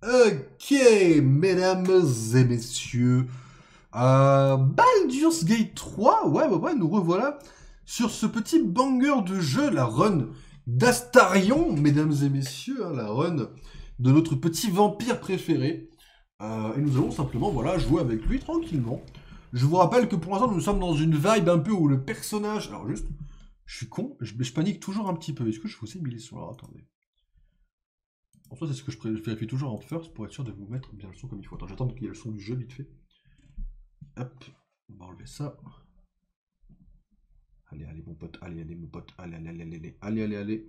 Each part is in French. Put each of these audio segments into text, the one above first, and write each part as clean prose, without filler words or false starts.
Ok, mesdames et messieurs, Baldur's Gate 3, ouais, nous revoilà sur ce petit banger de jeu, la run d'Astarion, mesdames et messieurs, hein, la run de notre petit vampire préféré. Et nous allons simplement, voilà, jouer avec lui tranquillement. Je vous rappelle que pour l'instant, nous sommes dans une vibe un peu où le personnage... Alors juste, je suis con, je panique toujours un petit peu. Est-ce que je fais aussi 1000 sur... Alors attendez. En soi, c'est ce que je vérifie toujours en first pour être sûr de vous mettre bien le son comme il faut. Attends, j'attends qu'il y ait le son du jeu vite fait. Hop, on va enlever ça. Allez, mon pote, allez, mon pote, allez.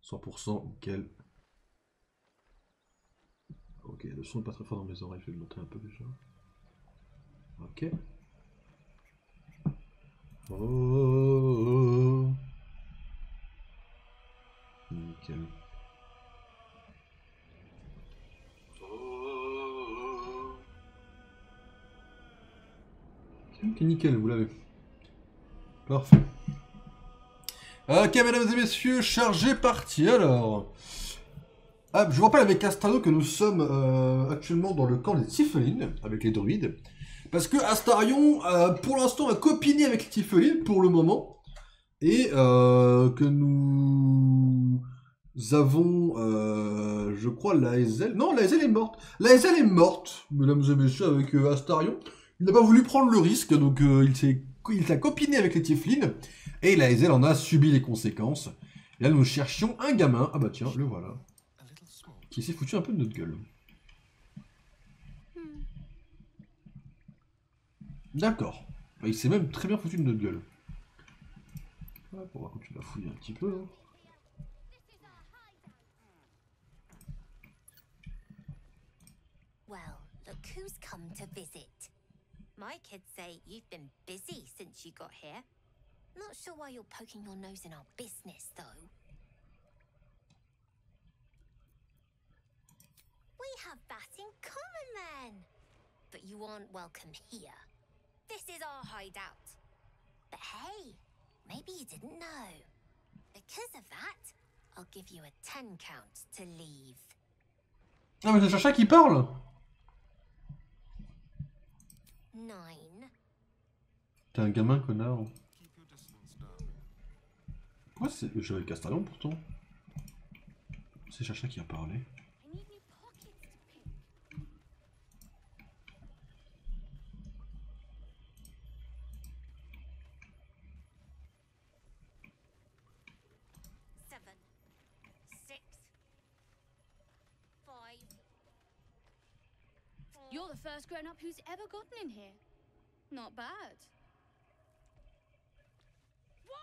100%, nickel. Ok, le son est pas très fort dans mes oreilles, je vais le monter un peu déjà. Ok. Oh. Nickel. Ok, nickel, vous l'avez. Parfait. Ok, mesdames et messieurs, chargé parti alors. Ah, je vous rappelle avec Astarion que nous sommes actuellement dans le camp des Tieflings, avec les druides. Parce que Astarion, pour l'instant, a copiné avec les Tieflings, pour le moment. Et que nous avons, je crois, l'Aezel. Non, l'Aezel est morte. L'Aezel est morte, mesdames et messieurs, avec Astarion. Il n'a pas voulu prendre le risque, donc il s'est copiné avec les Tieflings. Et l'Aezel en a subi les conséquences. Et là, nous cherchions un gamin. Ah bah tiens, le voilà. Qui s'est foutu un peu de notre gueule. D'accord. Bah, il s'est même très bien foutu de notre gueule. Ouais, on va continuer à fouiller un petit peu. Hein. Well, look who's come to visit. My kids say you've been busy since you got here. Not sure why you're poking your nose in our business, though. We have that in common, then. But you aren't welcome here. This is our hideout. But hey, maybe you didn't know. Because of that, I'll give you a 10 count to leave. Ah, mais c'est Chacha qui parle. 9. T'es un gamin, connard. Pourquoi c'est... J'avais Castellon, pourtant. C'est Chacha qui a parlé. I need new pockets to pick. 7. 6. 5. You're the first grown-up who's ever gotten in here. Not bad. 1.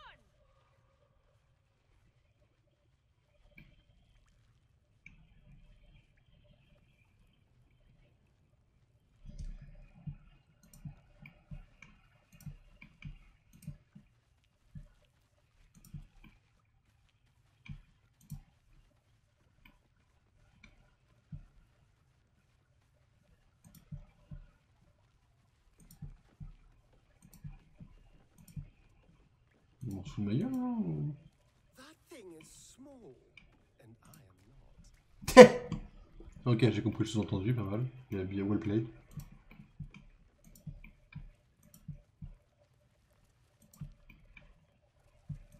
Ils m'en foutent de ma gueule, là ou... That thing is small, and I am not. Ok, j'ai compris le sous-entendu, pas mal. Il a bien well played.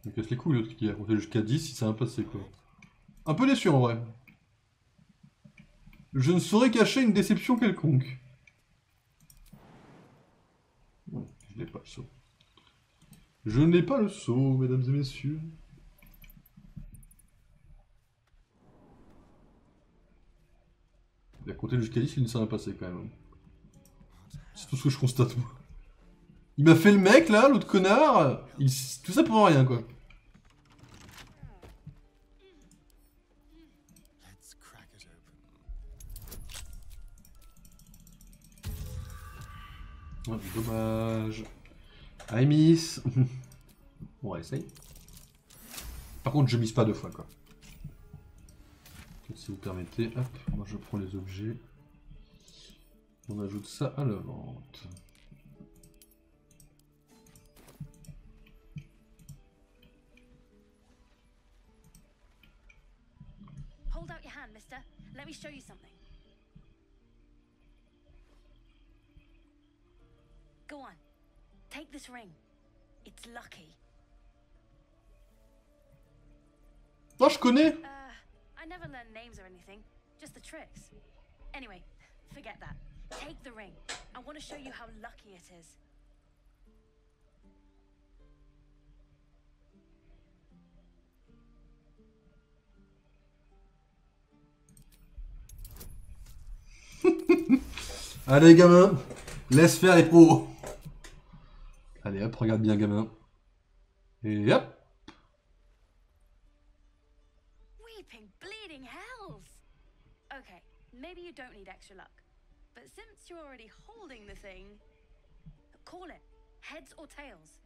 Il me casse les couilles l'autre qui a compté jusqu'à 10, il s'est un passé quoi. Un peu déçu en vrai. Je ne saurais cacher une déception quelconque. Non, je n'ai pas le saut. Je n'ai pas le saut, mesdames et messieurs. Il a compté jusqu'à 10, il ne s'est rien passé quand même. C'est tout ce que je constate moi. Il m'a fait le mec là, l'autre connard. Tout ça pour rien quoi. Let's crack it open. Ouais, dommage. I miss. Bon, on essaye. Par contre, je mise pas deux fois quoi. Si vous permettez, hop, moi je prends les objets. On ajoute ça à la vente. Hold out your hand, mister. Let me show you something. Go on. Take this ring. It's lucky. Oh, je connais. I never learned names or anything, just the tricks. Anyway, forget that. Take the ring. I want to show you how lucky it is. Allez, gamin. Laisse faire les pros. Allez, hop, regarde bien, gamin. Et hop. Weeping, bleeding hells! Okay, maybe you don't need extra luck. But since you're already holding the thing, call it. Heads or tails?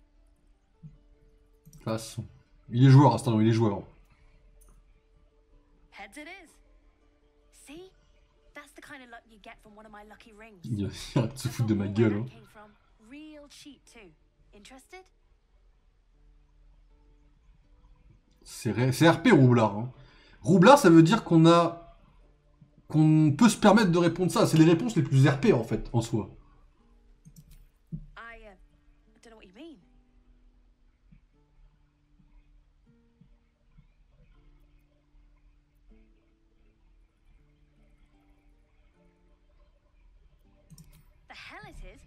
Passe. Il est joueur, Astarion, il est joueur. Heads it is. See? That's the kind of luck you get from one of my lucky rings. Il va se foutre de ma gueule. Hein. Came from. Real cheap too. Interested? C'est RP Roublard. Hein. Roublard, ça veut dire qu'on peut se permettre de répondre ça. C'est les réponses les plus RP en fait, en soi. I don't know what you mean. The hell it is?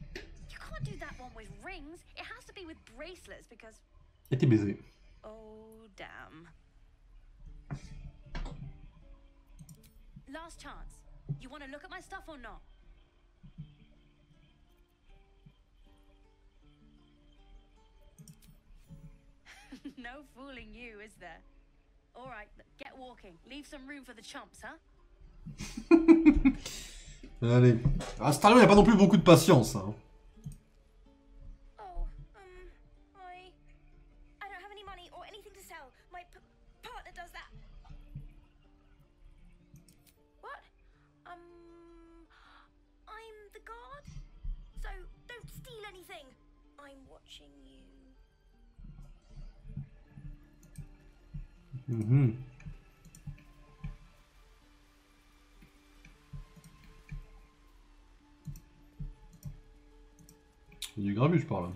You can't do that one with rings. It has to be with bracelets because. Et t'es baisé. Oh damn. Last chance. You want to look at my stuff or not? No fooling you, is there? All right, get walking. Leave some room for the chumps, huh? Allez. Astarion, il a pas non plus beaucoup de patience. Hein. Oh, I don't have any money or anything to sell. My partner does that. What? I'm the guard, so don't steal anything. I'm watching you. Mhm. Il y a du grabuge par là.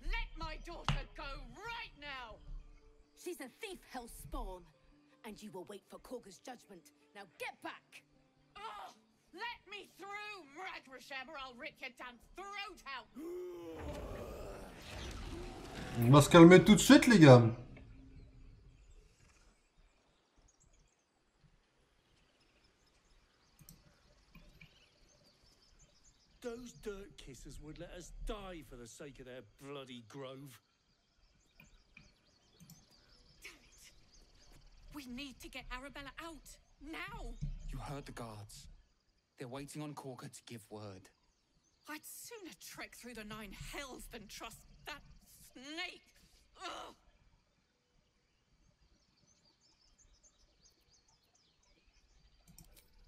Let my daughter go right now. She's a thief, hell spawn, and you will wait for Korga's judgment. Now get back. Oh, let me through, Mragrasham, or I'll rip your damn throat out. On va se calmer tout de suite, les gars. Those dirt kissers would let us die for the sake of their bloody grove. Damn it. We need to get Arabella out. Now. You heard the guards. They're waiting on Korga to give word. I'd sooner trek through the 9 hells than trust that snake. Ugh.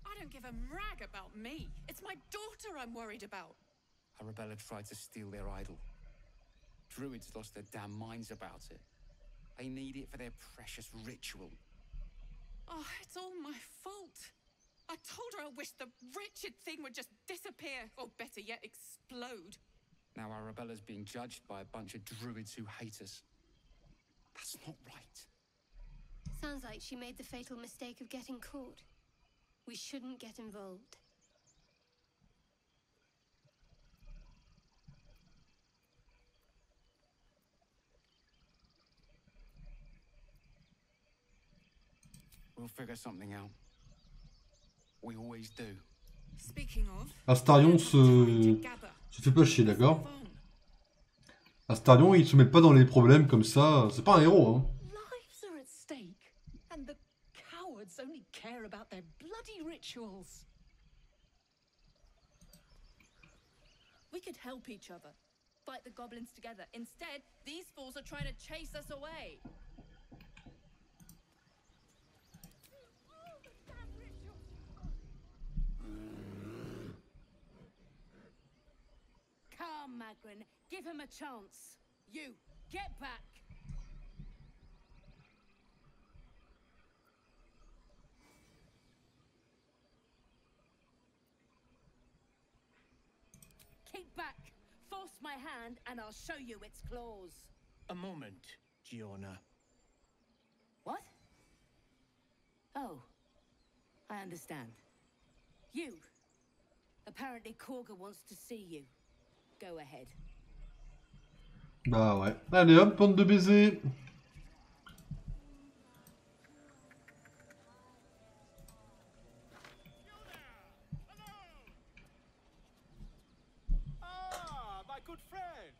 I don't give a rag about me. It's my daughter I'm worried about. Arabella tried to steal their idol. Druids lost their damn minds about it. They need it for their precious ritual. Oh, it's all my fault. I told her I wished the wretched thing would just disappear, or better yet, explode. Now Arabella's being judged by a bunch of druids who hate us. That's not right. Sounds like she made the fatal mistake of getting caught. We shouldn't get involved. We'll figure something out. We always do. Speaking of, Astarion se fait pas chier, d'accord? Astarion, il se met pas dans les problèmes comme ça. C'est pas un héros, hein. Lives are at stake, and the cowards only care about their bloody rituals. We could help each other, fight the goblins together. Instead, these fools are trying to chase us away. Come, Magrin, give him a chance. You, get back. keep back. Force my hand and I'll show you its claws. A moment, Giona. What? Oh, I understand. You. Apparently Korga wants to see you. Go ahead. Bah ouais. Allez hop, bande de baisers. Ah, my good friend.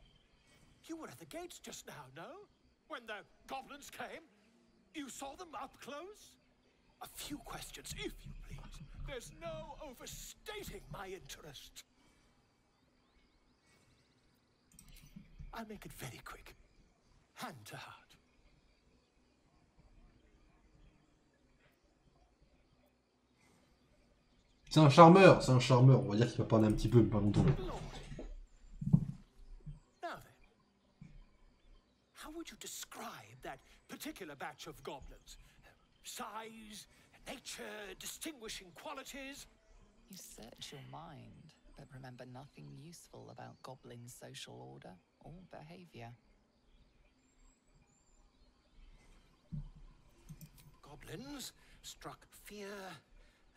You were at the gates just now, no? When the goblins came? You saw them up close? A few questions, if you please. There's no overstating my interest. I'll make it very quick. Hand to heart. C'est un charmeur, c'est un charmeur. On va dire qu'il va parler un petit peu, mais pas longtemps. Now then, how would you describe that particular batch of goblins? Size, nature, distinguishing qualities? You search your mind, but remember nothing useful about goblin social order or behavior. Goblins struck fear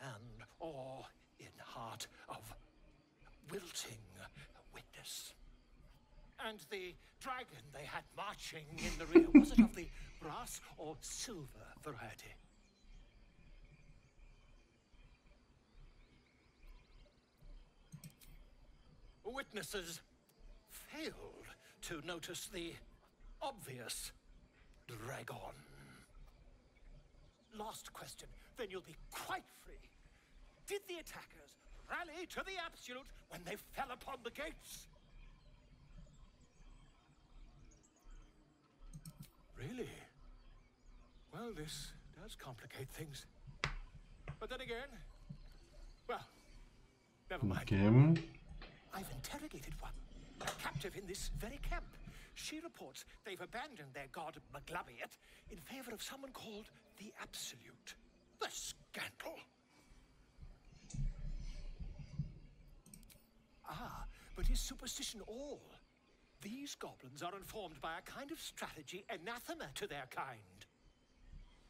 and awe in heart of wilting witness. And the dragon they had marching in the rear, was it of the brass or silver variety? Witnesses failed to notice the obvious dragon. Last question, then you'll be quite free. Did the attackers rally to the absolute when they fell upon the gates? Really? Well, this does complicate things. But then again, well, never mind. Ok. I've interrogated one, a captive in this very camp. She reports they've abandoned their god Maglabiat in favor of someone called the Absolute. The scandal! Ah, but is superstition all? These goblins are informed by a kind of strategy anathema to their kind.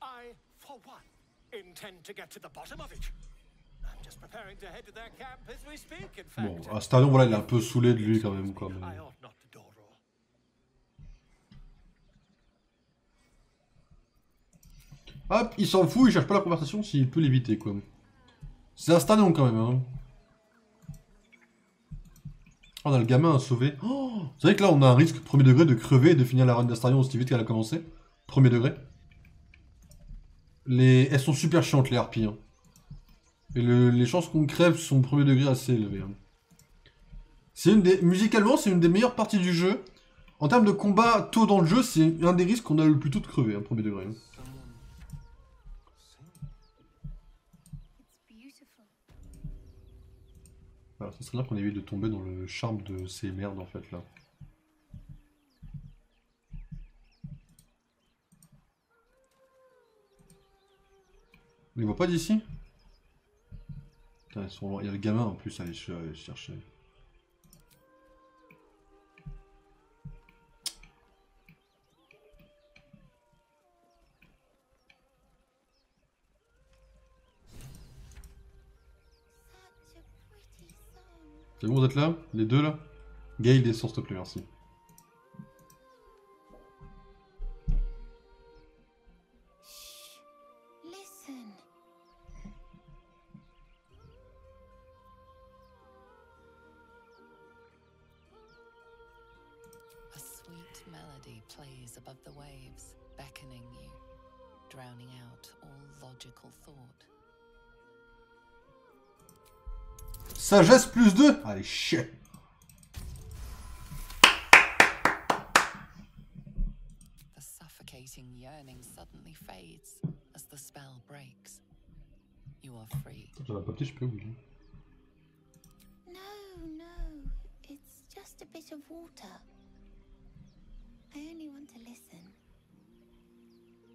I, for one, intend to get to the bottom of it. I'm just preparing to head to their camp as we speak, in fact. Bon, Astarion, voilà, il est un peu saoulé de lui quand même, quoi. Mais... I ought not to dawdle. Hop, il s'en fout, il cherche pas la conversation s'il peut l'éviter, quoi. C'est Astarion quand même, hein. Oh, on a le gamin à sauver. Oh, c'est vrai que là, on a un risque premier degré de crever et de finir la run d'Astarion aussi vite qu'elle a commencé. Premier degré. Elles sont super chiantes, les harpies. Hein. Et les chances qu'on crève sont premier degré assez élevées. Hein. Musicalement, c'est une des meilleures parties du jeu. En termes de combat tôt dans le jeu, c'est un des risques qu'on a le plus tôt de crever, hein, premier degré. Hein. Alors, ça serait bien qu'on évite de tomber dans le charme de ces merdes en fait là. On les voit pas d'ici? Putain, il y a le gamin en plus à aller chercher. C'est bon, vous êtes là? Les deux là? Gail, descend s'il te plaît, merci. Listen. A sweet melody plays above the waves, beckoning you, drowning out all logical thought. Sagesse plus 2. Allez, chier. The suffocating yearning suddenly fades as the spell breaks. You are free. J'avais pas petit, je peux oublier. No, it's just a bit of water. I only want to listen.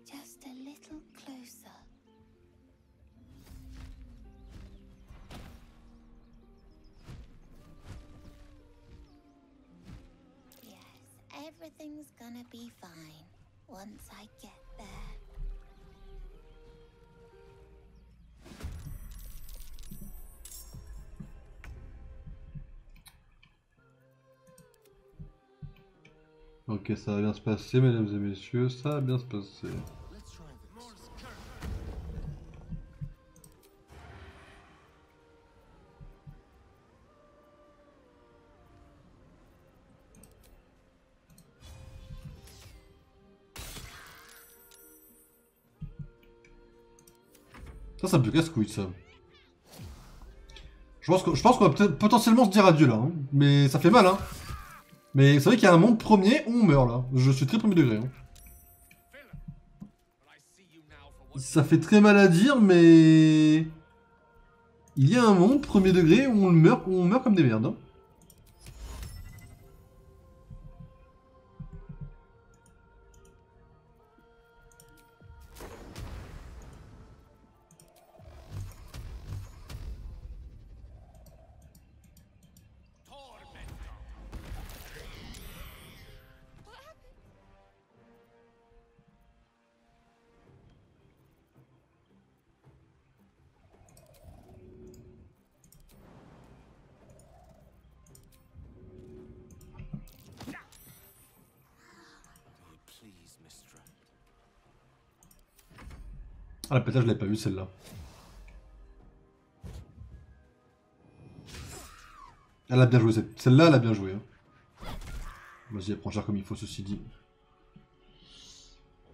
Just a little closer. everything's gonna be fine once I get there. Ok, ça va bien se passer, mesdames et messieurs, ça va bien se passer. Ça me fait casse-couille, ça. Je pense qu'on va peut-être potentiellement se dire adieu, là. Hein. Mais ça fait mal, hein. Mais c'est vrai qu'il y a un monde premier où on meurt, là. Je suis très premier degré. Hein. Ça fait très mal à dire, mais... Il y a un monde premier degré où on meurt comme des merdes. Hein. Ah la pétage je l'avais pas vue celle-là. Elle a bien joué celle-là, elle a bien joué. Hein. Vas-y, elle prend cher comme il faut ceci dit.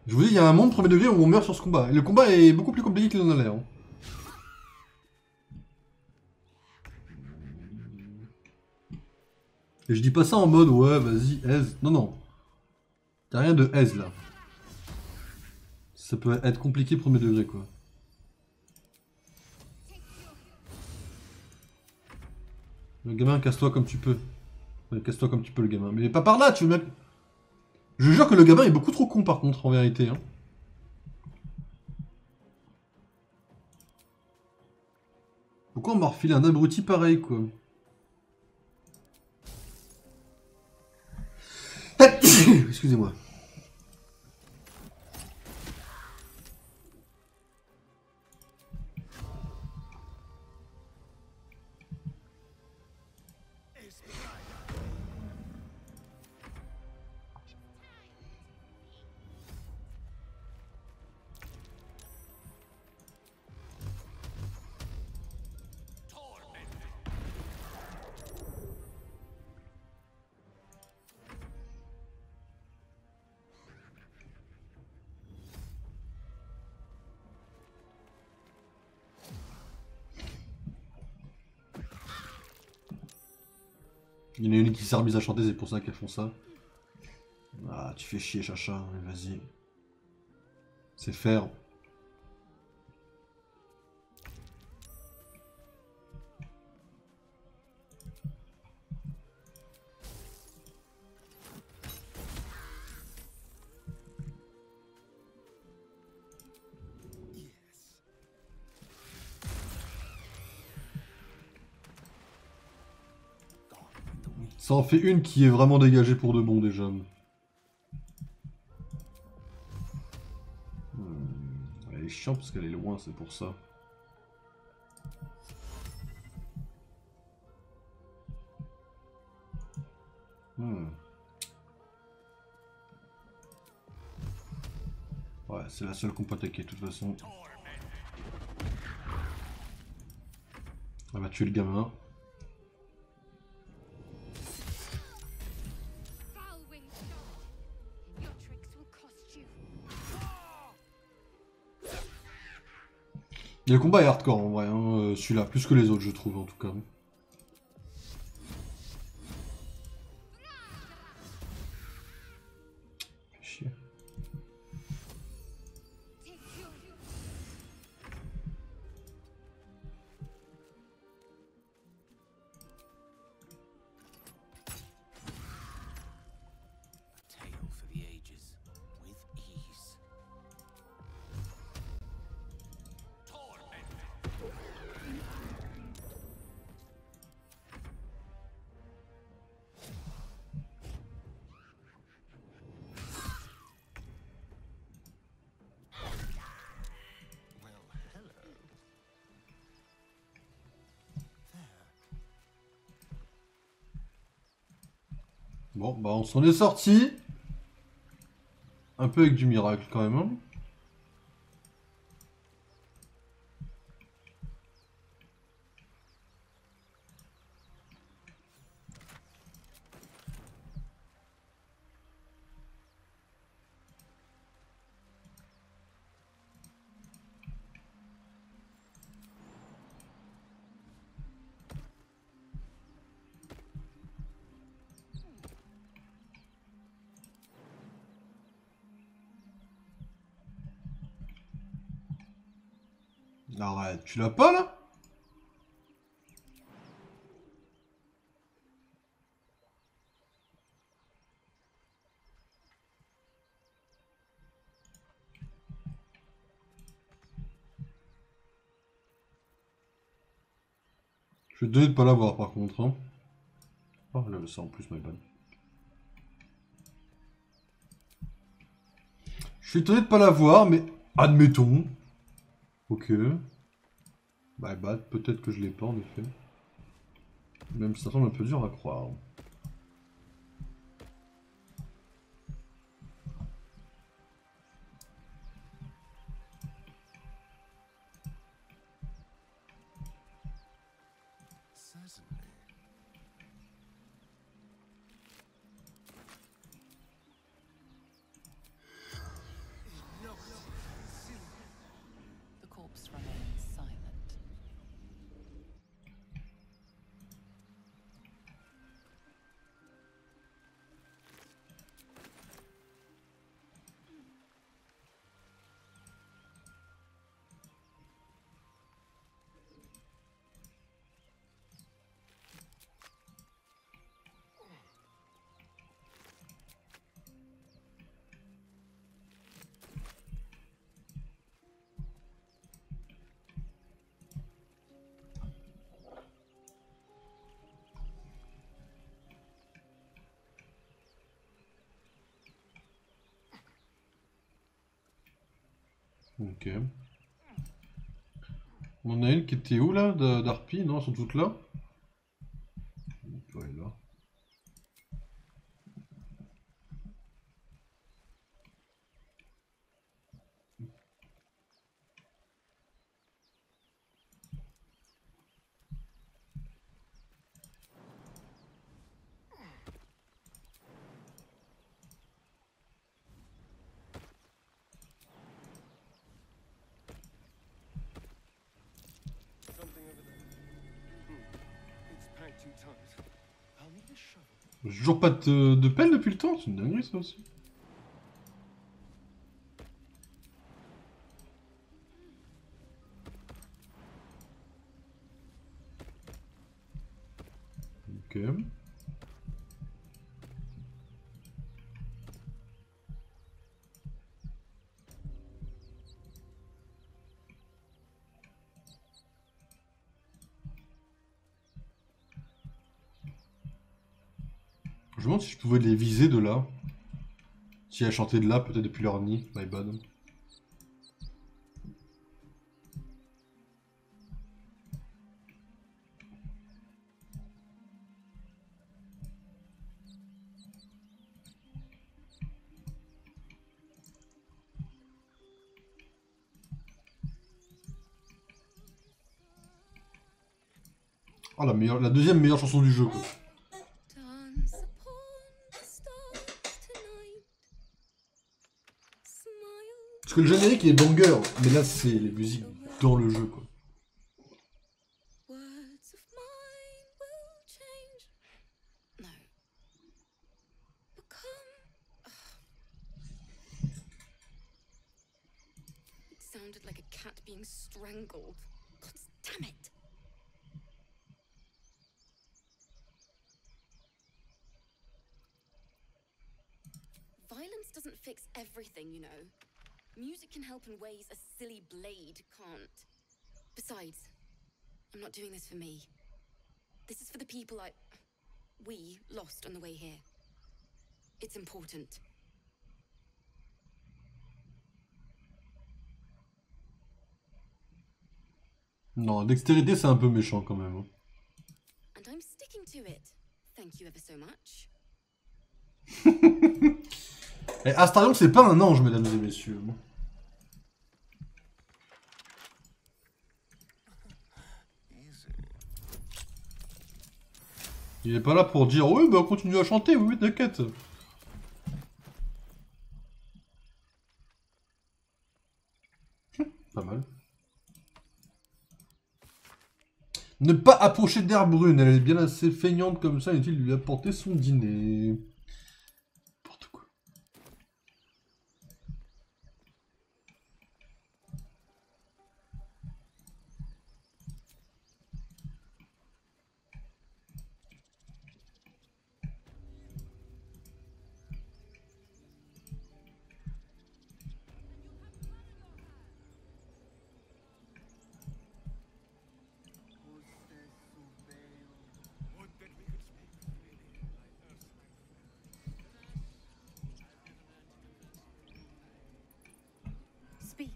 Je vous dis, il y a un monde premier degré où on meurt sur ce combat. Et le combat est beaucoup plus compliqué qu'il en a l'air. Hein. Et je dis pas ça en mode ouais vas-y aise. Non non. T'as rien de aise là. Ça peut être compliqué premier degré quoi. Le gamin, casse-toi comme tu peux. Ouais, casse-toi comme tu peux le gamin. Mais pas par là, tu veux bien... Je jure que le gamin est beaucoup trop con par contre en vérité. Hein. Pourquoi on m'a refilé un abruti pareil quoi? Excusez-moi. Il y en a une qui s'est remise à chanter, c'est pour ça qu'elles font ça. Ah, tu fais chier, chacha, vas-y. C'est faire. Ça en fait une qui est vraiment dégagée pour de bon déjà. Elle est chiante parce qu'elle est loin, c'est pour ça. Ouais, c'est la seule qu'on peut attaquer de toute façon. Elle va tuer le gamin. Et le combat est hardcore en vrai, hein, celui-là, plus que les autres je trouve en tout cas. Fait chier. Bon, bah on s'en est sorti. Un peu avec du miracle quand même. Hein. Arrête, tu l'as pas là? Je suis désolé de pas l'avoir par contre. Hein. Oh, là, ça en plus, my bad. Je suis étonné de pas l'avoir, mais admettons. Ok. My bad, peut-être que je l'ai pas en effet. Même si ça semble un peu dur à croire. The corpse remains silent. Ok. On a une qui était où là? D'Harpie? Non, elles sont toutes là? Ouais, là. Something over there. It's packed too tight. I'll need a shovel. J'ai toujours pas de pelle depuis le temps, c'est une dinguerie ça aussi. Ok. Je me demande si je pouvais les viser de là. Si elles chantaient de là, peut-être depuis leur nid, my bad. Oh la deuxième meilleure chanson du jeu quoi. Parce que le générique il est banger, mais là c'est les musiques dans le jeu quoi. Sounded like a cat being strangled. God damn it! Violence doesn't fix everything, you know. Music can help in ways a silly blade can't. Besides, I'm not doing this for me. This is for the people we lost on the way here. It's important. Non, dextérité c'est un peu méchant quand même. Hein. And I'm sticking to it. Thank you ever so much. Et Astarion, c'est pas un ange, mesdames et messieurs. Il est pas là pour dire oui, bah continue à chanter, oui, t'inquiète. Pas mal. Ne pas approcher d'Air Brune, elle est bien assez feignante comme ça, inutile de lui apporter son dîner. N'importe quoi. Speak.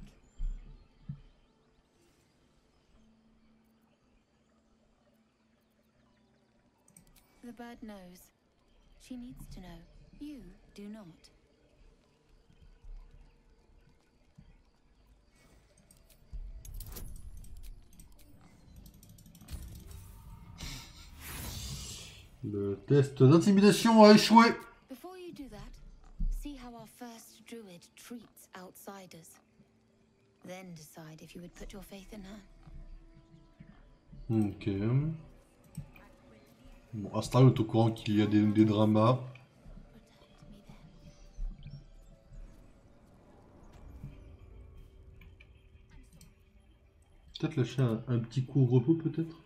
The bird knows. She needs to know. You do not. Le test d'intimidation a échoué. Before you do that, see how our first druid treats outsiders. Then decide if you would put your faith in her. Ok. Bon, Astarion est au courant qu'il y a des dramas. Peut-être lâcher un petit court repos, peut-être.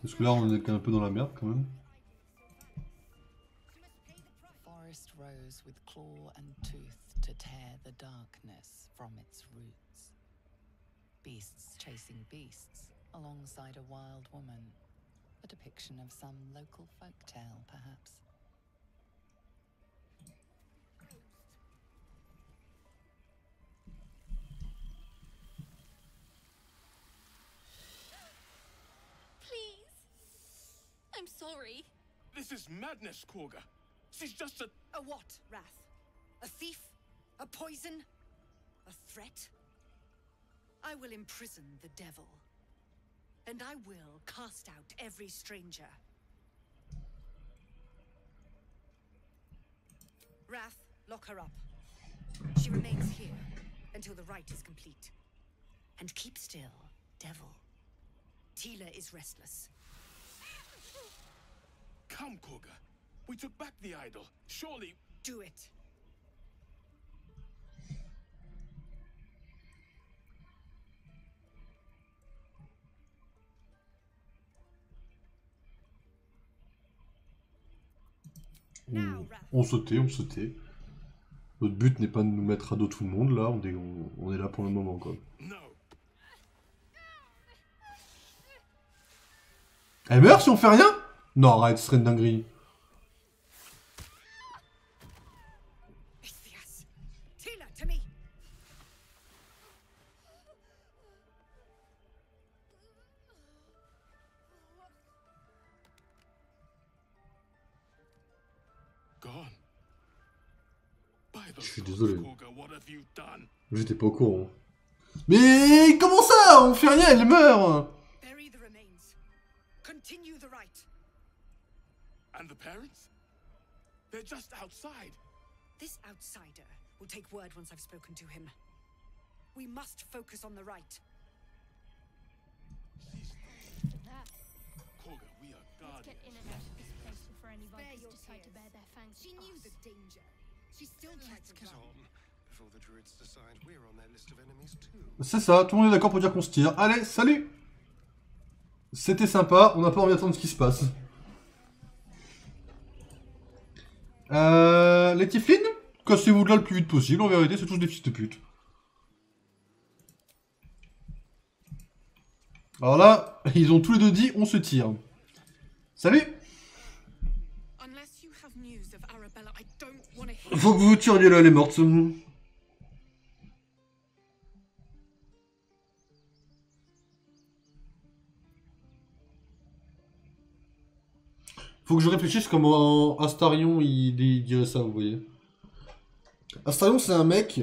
Parce que là, on est un peu dans la merde, quand même. Forest rose with claw and tooth to tear the darkness from its roots. Beasts chasing beasts alongside a wild woman. A depiction of some local folktale, perhaps. I'm sorry. This is madness, Korga. She's just a... A what, Wrath? A thief? A poison? A threat? I will imprison the devil. And I will cast out every stranger. Wrath, lock her up. She remains here until the rite is complete. And keep still, devil. Tila is restless. Come, Korga. We took back the idol. Surely... Do it. On se tait, on se tait. Notre but n'est pas de nous mettre à dos tout le monde, là, on est là pour le moment, quoi. Elle meurt si on fait rien? Non, arrête, ce serait une dinguerie. Tila, to me. Gone. By the Je suis désolé. Korga, what have you done? J'étais pas au courant. Mais comment ça? On fait rien, elle meurt! Bury the remains. Continue the rite. And the parents? They're just outside. This outsider will take word once I've spoken to him. We must focus on the rite. Korga, we are Let's guarded. get in and out of this place before any vipers decide to bear their fangs. She knew the danger. She still tried to Get on. Before the druids decide we're on their list of enemies too. C'est ça, tout le monde est d'accord pour dire qu'on se tire. Allez, salut! C'était sympa, on n'a pas envie d'attendre ce qui se passe. Les Tiflins? Cassez-vous de là le plus vite possible, en vérité, c'est tous des fils de pute. Alors là, ils ont tous les deux dit, on se tire. Salut! Unless you have news of Arabella, I don't want to hear. Faut que vous vous tiriez là, elle est morte. Faut que je réfléchisse comment Astarion il dirait ça, vous voyez. Astarion, c'est un mec...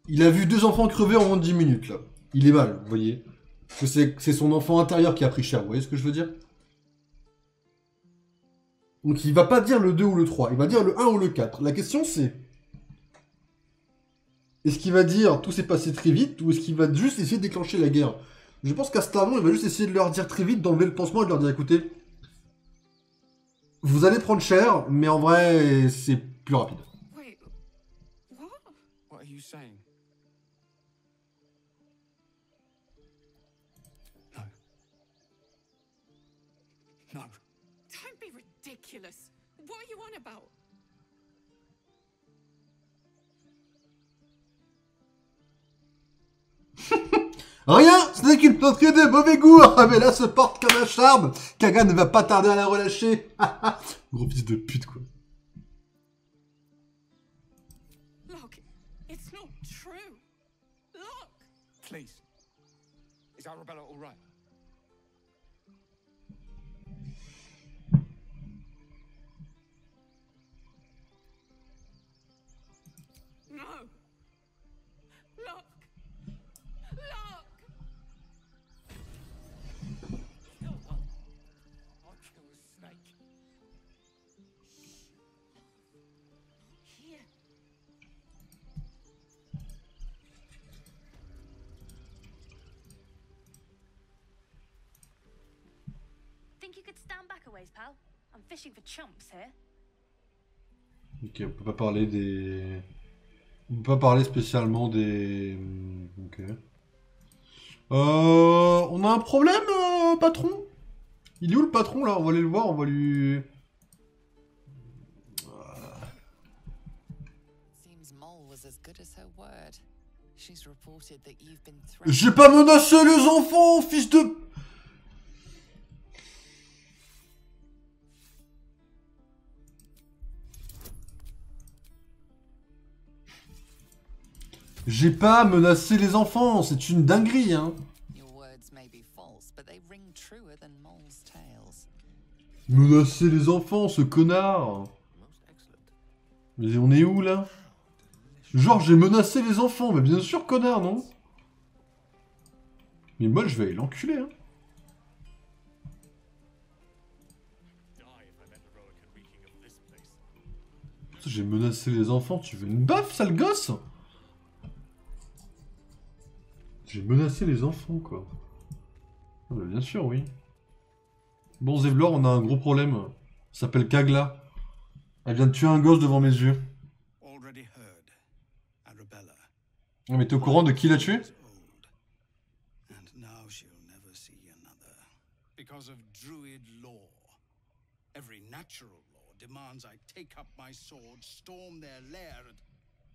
Il a vu 2 enfants crever en moins de 10 minutes, là. Il est mal, vous voyez. Parce que c'est son enfant intérieur qui a pris cher, vous voyez ce que je veux dire? Donc il va pas dire le 2 ou le 3, il va dire le 1 ou le 4. La question c'est... Est-ce qu'il va dire tout s'est passé très vite, ou est-ce qu'il va juste essayer de déclencher la guerre? Je pense qu'Astarion, il va juste essayer de leur dire très vite, d'enlever le pansement et de leur dire écoutez, vous allez prendre cher, mais en vrai, c'est plus rapide. Wait, what? What are you saying? No. No. Don't be ridiculous. What are you on about? Rien, ce n'est qu'une plante de mauvais goût. Ah mais là se porte comme un charme. Kaga ne va pas tarder à la relâcher. Gros fils de pute quoi. Look, it's not true. Look. Please. Is Arabella all right? No. Look. Look. I'll kill a snake. Here. Think you could stand back a ways, pal? I'm fishing for chumps here. Ok, on peut pas parler des... On peut pas parler spécialement des... Ok. On a un problème, patron? Il est où le patron là? On va aller le voir, on va lui... J'ai pas menacé les enfants, fils de... J'ai pas menacé les enfants, c'est une dinguerie, hein. Menacer les enfants, ce connard. Mais on est où, là? Genre, j'ai menacé les enfants, mais bien sûr, connard, non? Mais moi, je vais aller l'enculer, hein. J'ai menacé les enfants, tu veux une baffe, sale gosse? J'ai menacé les enfants, quoi. Ah bah bien sûr, oui. Bon, Zevlor, on a un gros problème. Ça s'appelle Kagla. Elle vient de tuer un gosse devant mes yeux. Ah, mais t'es au courant de qui l'a tué? Because of druid law. Every natural law demands I take up my sword, storm their lair,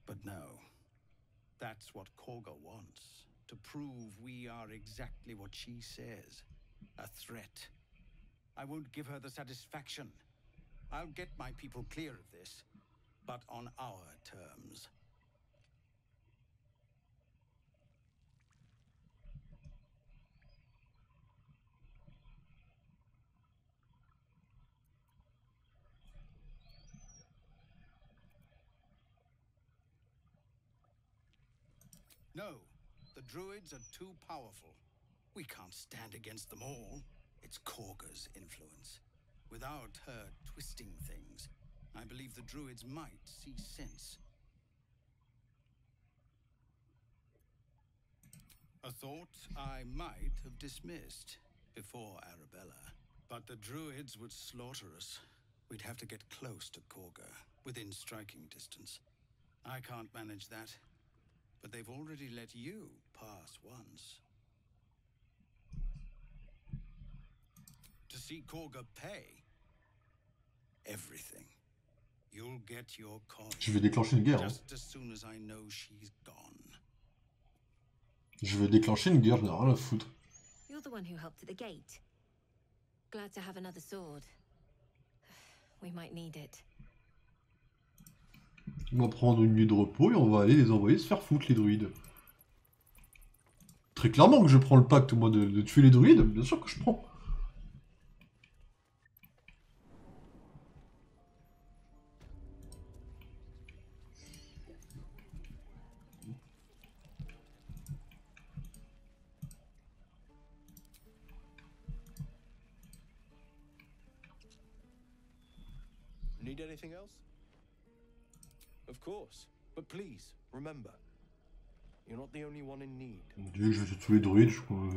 but no. That's what Korga wants. To prove we are exactly what she says. A threat. I won't give her the satisfaction. I'll get my people clear of this, but on our terms. No, the druids are too powerful. We can't stand against them all. It's Korga's influence. Without her twisting things, I believe the druids might see sense. A thought I might have dismissed before Arabella. But the druids would slaughter us. We'd have to get close to Korga, within striking distance. I can't manage that. But they've already let you pass once. To see Korga pay everything. You'll get your coin. Je vais déclencher une guerre. Hein. Just as soon as I know she's gone. Je vais déclencher une guerre, j'en ai rien à foutre. You're the one who helped at the gate. Glad to have another sword. We might need it. On va prendre une nuit de repos et on va aller les envoyer se faire foutre, les druides. Très clairement que je prends le pacte, moi, de tuer les druides. Bien sûr que je prends. Need anything else? Of course. But please, remember, you're not the only one in need. Vu que je vais tous les druides, je crois.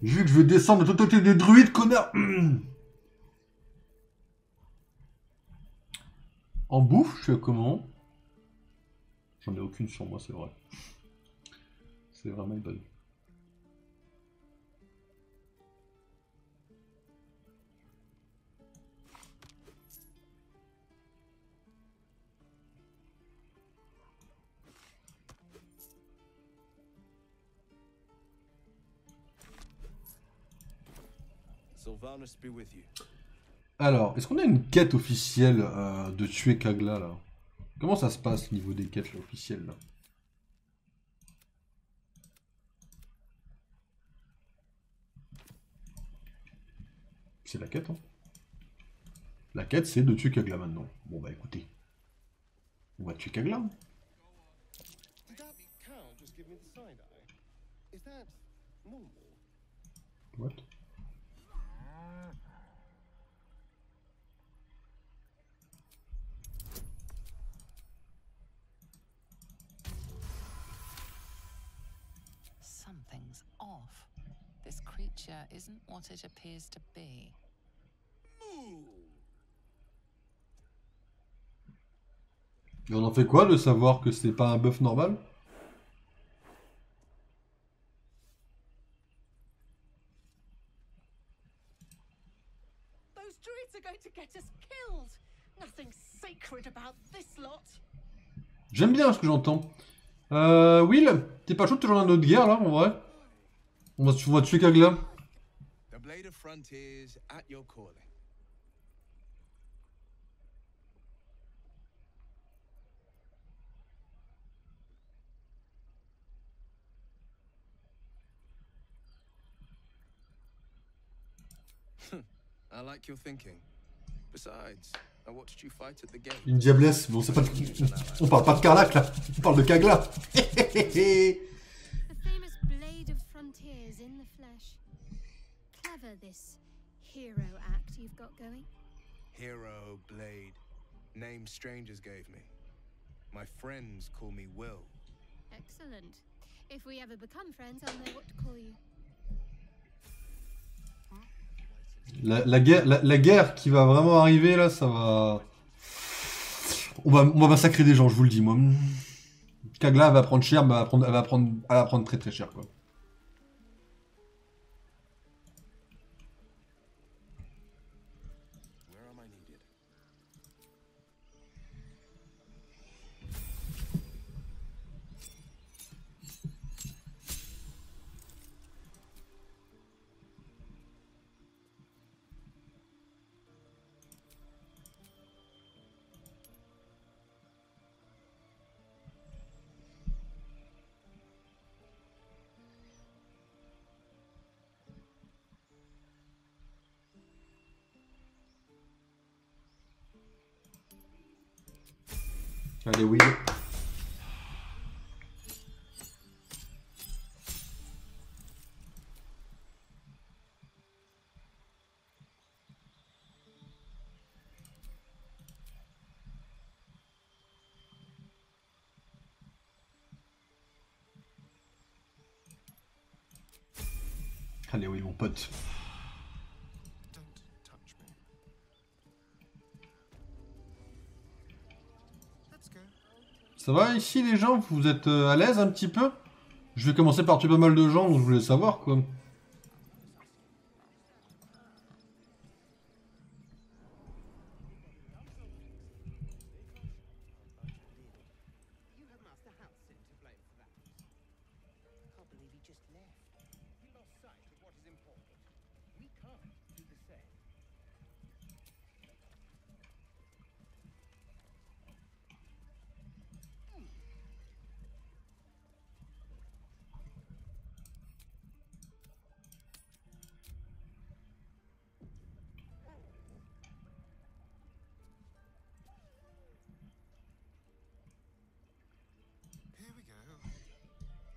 Vu que je vais descendre la totalité des druides, connard. En bouffe, je suis à comment? J'en ai aucune sur moi, c'est vrai. C'est vraiment une bonne. Sylvanus be with you. Alors, est-ce qu'on a une quête officielle de tuer Kagla là? Comment ça se passe au niveau des quêtes là, officielles là? C'est la quête, hein? La quête, c'est de tuer Kagla maintenant. Bon bah écoutez, on va tuer Kagla. Did that cow just give me the side eye? Is that normal? What? Something's off. This creature isn't what it appears to be. Et on en fait quoi de savoir que c'est pas un bœuf normal? Those druids are going to get us killed. Nothing sacred about this lot. J'aime bien ce que j'entends. Will, t'es pas chaud de te joindre à notre guerre là en vrai? On va tuer Kagla. The blade of frontiers at your calling. I like your thinking. Besides, I watched you fight at the gate. Une diablesse, bon c'est pas... On parle pas de Karlach là, on parle de Kagla. The famous blade of frontiers in the flesh. Clever, this hero act you've got going. Hero, blade. Name strangers gave me. My friends call me Will. Excellent. If we ever become friends, I'll know what to call you. La guerre qui va vraiment arriver là, ça va... On va massacrer des gens, je vous le dis moi. Kagla va prendre cher, mais elle va prendre très très cher quoi. Allez, oui. Allez, oui, mon pote. Ça va ici les gens? Vous êtes à l'aise un petit peu? Je vais commencer par tuer pas mal de gens, donc je voulais savoir quoi.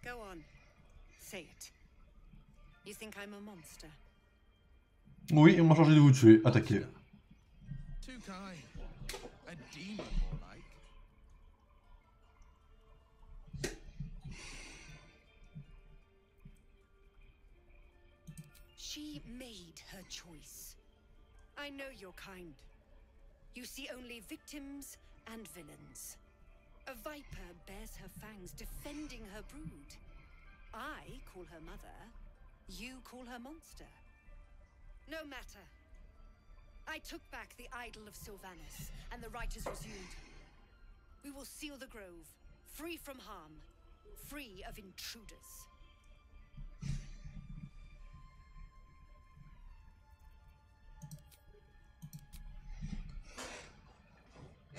Go on. Say it. You think I'm a monster? Oui, on m'a changé de vous tuer. Attaquez. Too kind. A demon, more like. She made her choice. I know your kind. You see only victims and villains. A viper bears her fangs defending her brood. I call her mother. You call her monster. No matter. I took back the idol of Sylvanas, and the right is resumed. We will seal the grove, free from harm, free of intruders.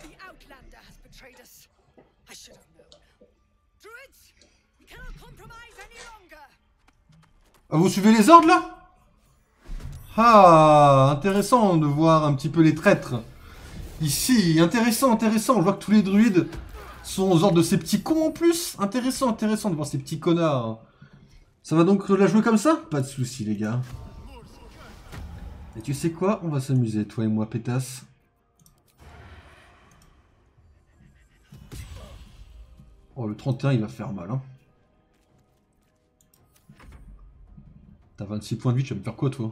The Outlander has betrayed us. I should have known. Druids, we cannot compromise any longer. Ah, vous suivez les ordres là? Ah, intéressant de voir un petit peu les traîtres. Ici, intéressant, intéressant. On voit que tous les druides sont aux ordres de ces petits cons en plus. Intéressant, intéressant de voir ces petits connards. Ça va donc la jouer comme ça? Pas de soucis les gars. Et tu sais quoi? On va s'amuser, toi et moi, pétasse. Oh, le 31, il va faire mal, hein. T'as 26 points de vie, tu vas me faire quoi, toi?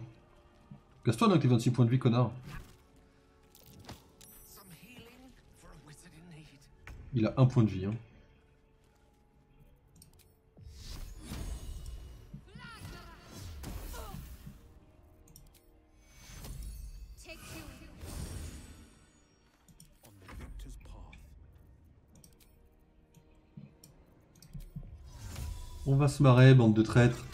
Casse-toi avec tes 26 points de vie, connard. Il a 1 point de vie, hein. On va se marrer, bande de traîtres.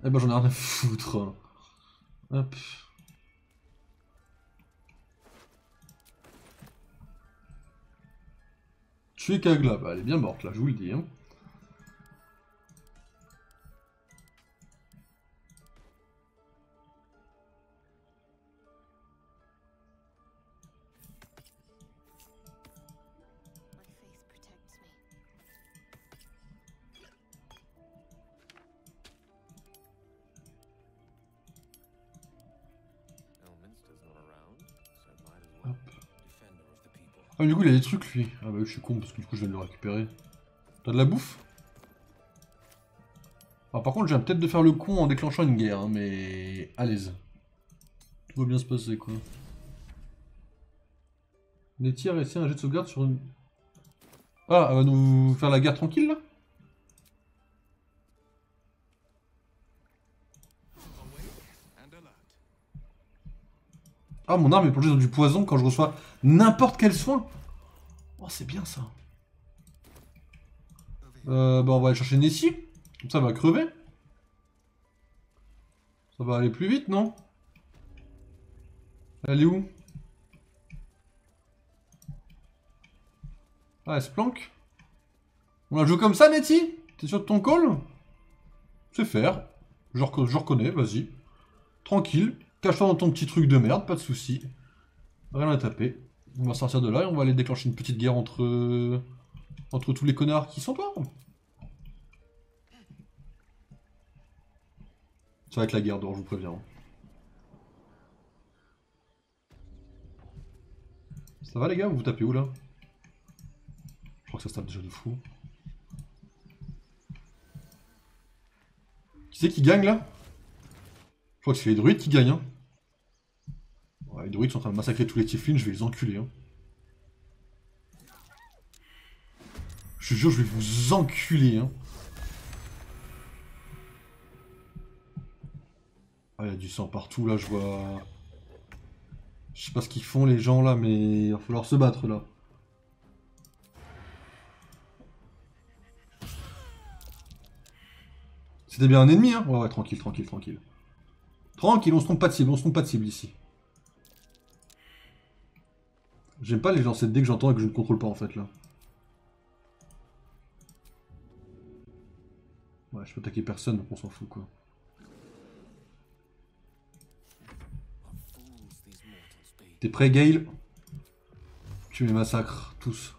Eh ben j'en ai rien à foutre. Hop. Tuer Kagla, bah elle est bien morte là, je vous le dis. Hein. Ah, du coup, il a des trucs, lui. Ah bah oui, je suis con, parce que du coup, je viens de le récupérer. T'as de la bouffe? Alors, par contre, je viens peut-être de faire le con en déclenchant une guerre, hein, mais... à l'aise. Tout va bien se passer, quoi. Nettie a réussi un jet de sauvegarde sur une... Ah, elle va nous faire la guerre tranquille, là? Ah, mon arme est plongée dans du poison quand je reçois n'importe quel soin. Oh, c'est bien ça. Bah, on va aller chercher Nessie. Comme ça, elle va crever. Ça va aller plus vite, non? Elle est où? Ah, elle se planque. On la joue comme ça, Nettie? T'es sûr de ton call? C'est faire. Je reconnais, vas-y. Tranquille. Cache-toi dans ton petit truc de merde, pas de soucis. Rien à taper. On va sortir de là et on va aller déclencher une petite guerre entre tous les connards qui sont dehors. Ça va être la guerre dehors, je vous préviens. Ça va les gars, vous vous tapez où là? Je crois que ça se tape déjà de fou. Qui c'est qui gagne là? Je crois que c'est les druides qui gagnent. Hein. Ouais, les druides sont en train de massacrer tous les tieflings, je vais les enculer. Hein. Je te jure, je vais vous enculer. Hein. Ah, il y a du sang partout là, je vois. Je sais pas ce qu'ils font les gens là, mais il va falloir se battre là. C'était bien un ennemi, hein. Ouais, ouais, tranquille, tranquille, tranquille. Tranquille, on se trompe pas de cible, on se trompe pas de cible ici. J'aime pas les lancers de dés que j'entends et que je ne contrôle pas en fait là. Ouais, je peux attaquer personne, donc on s'en fout quoi. T'es prêt, Gale? Tu les massacres, tous.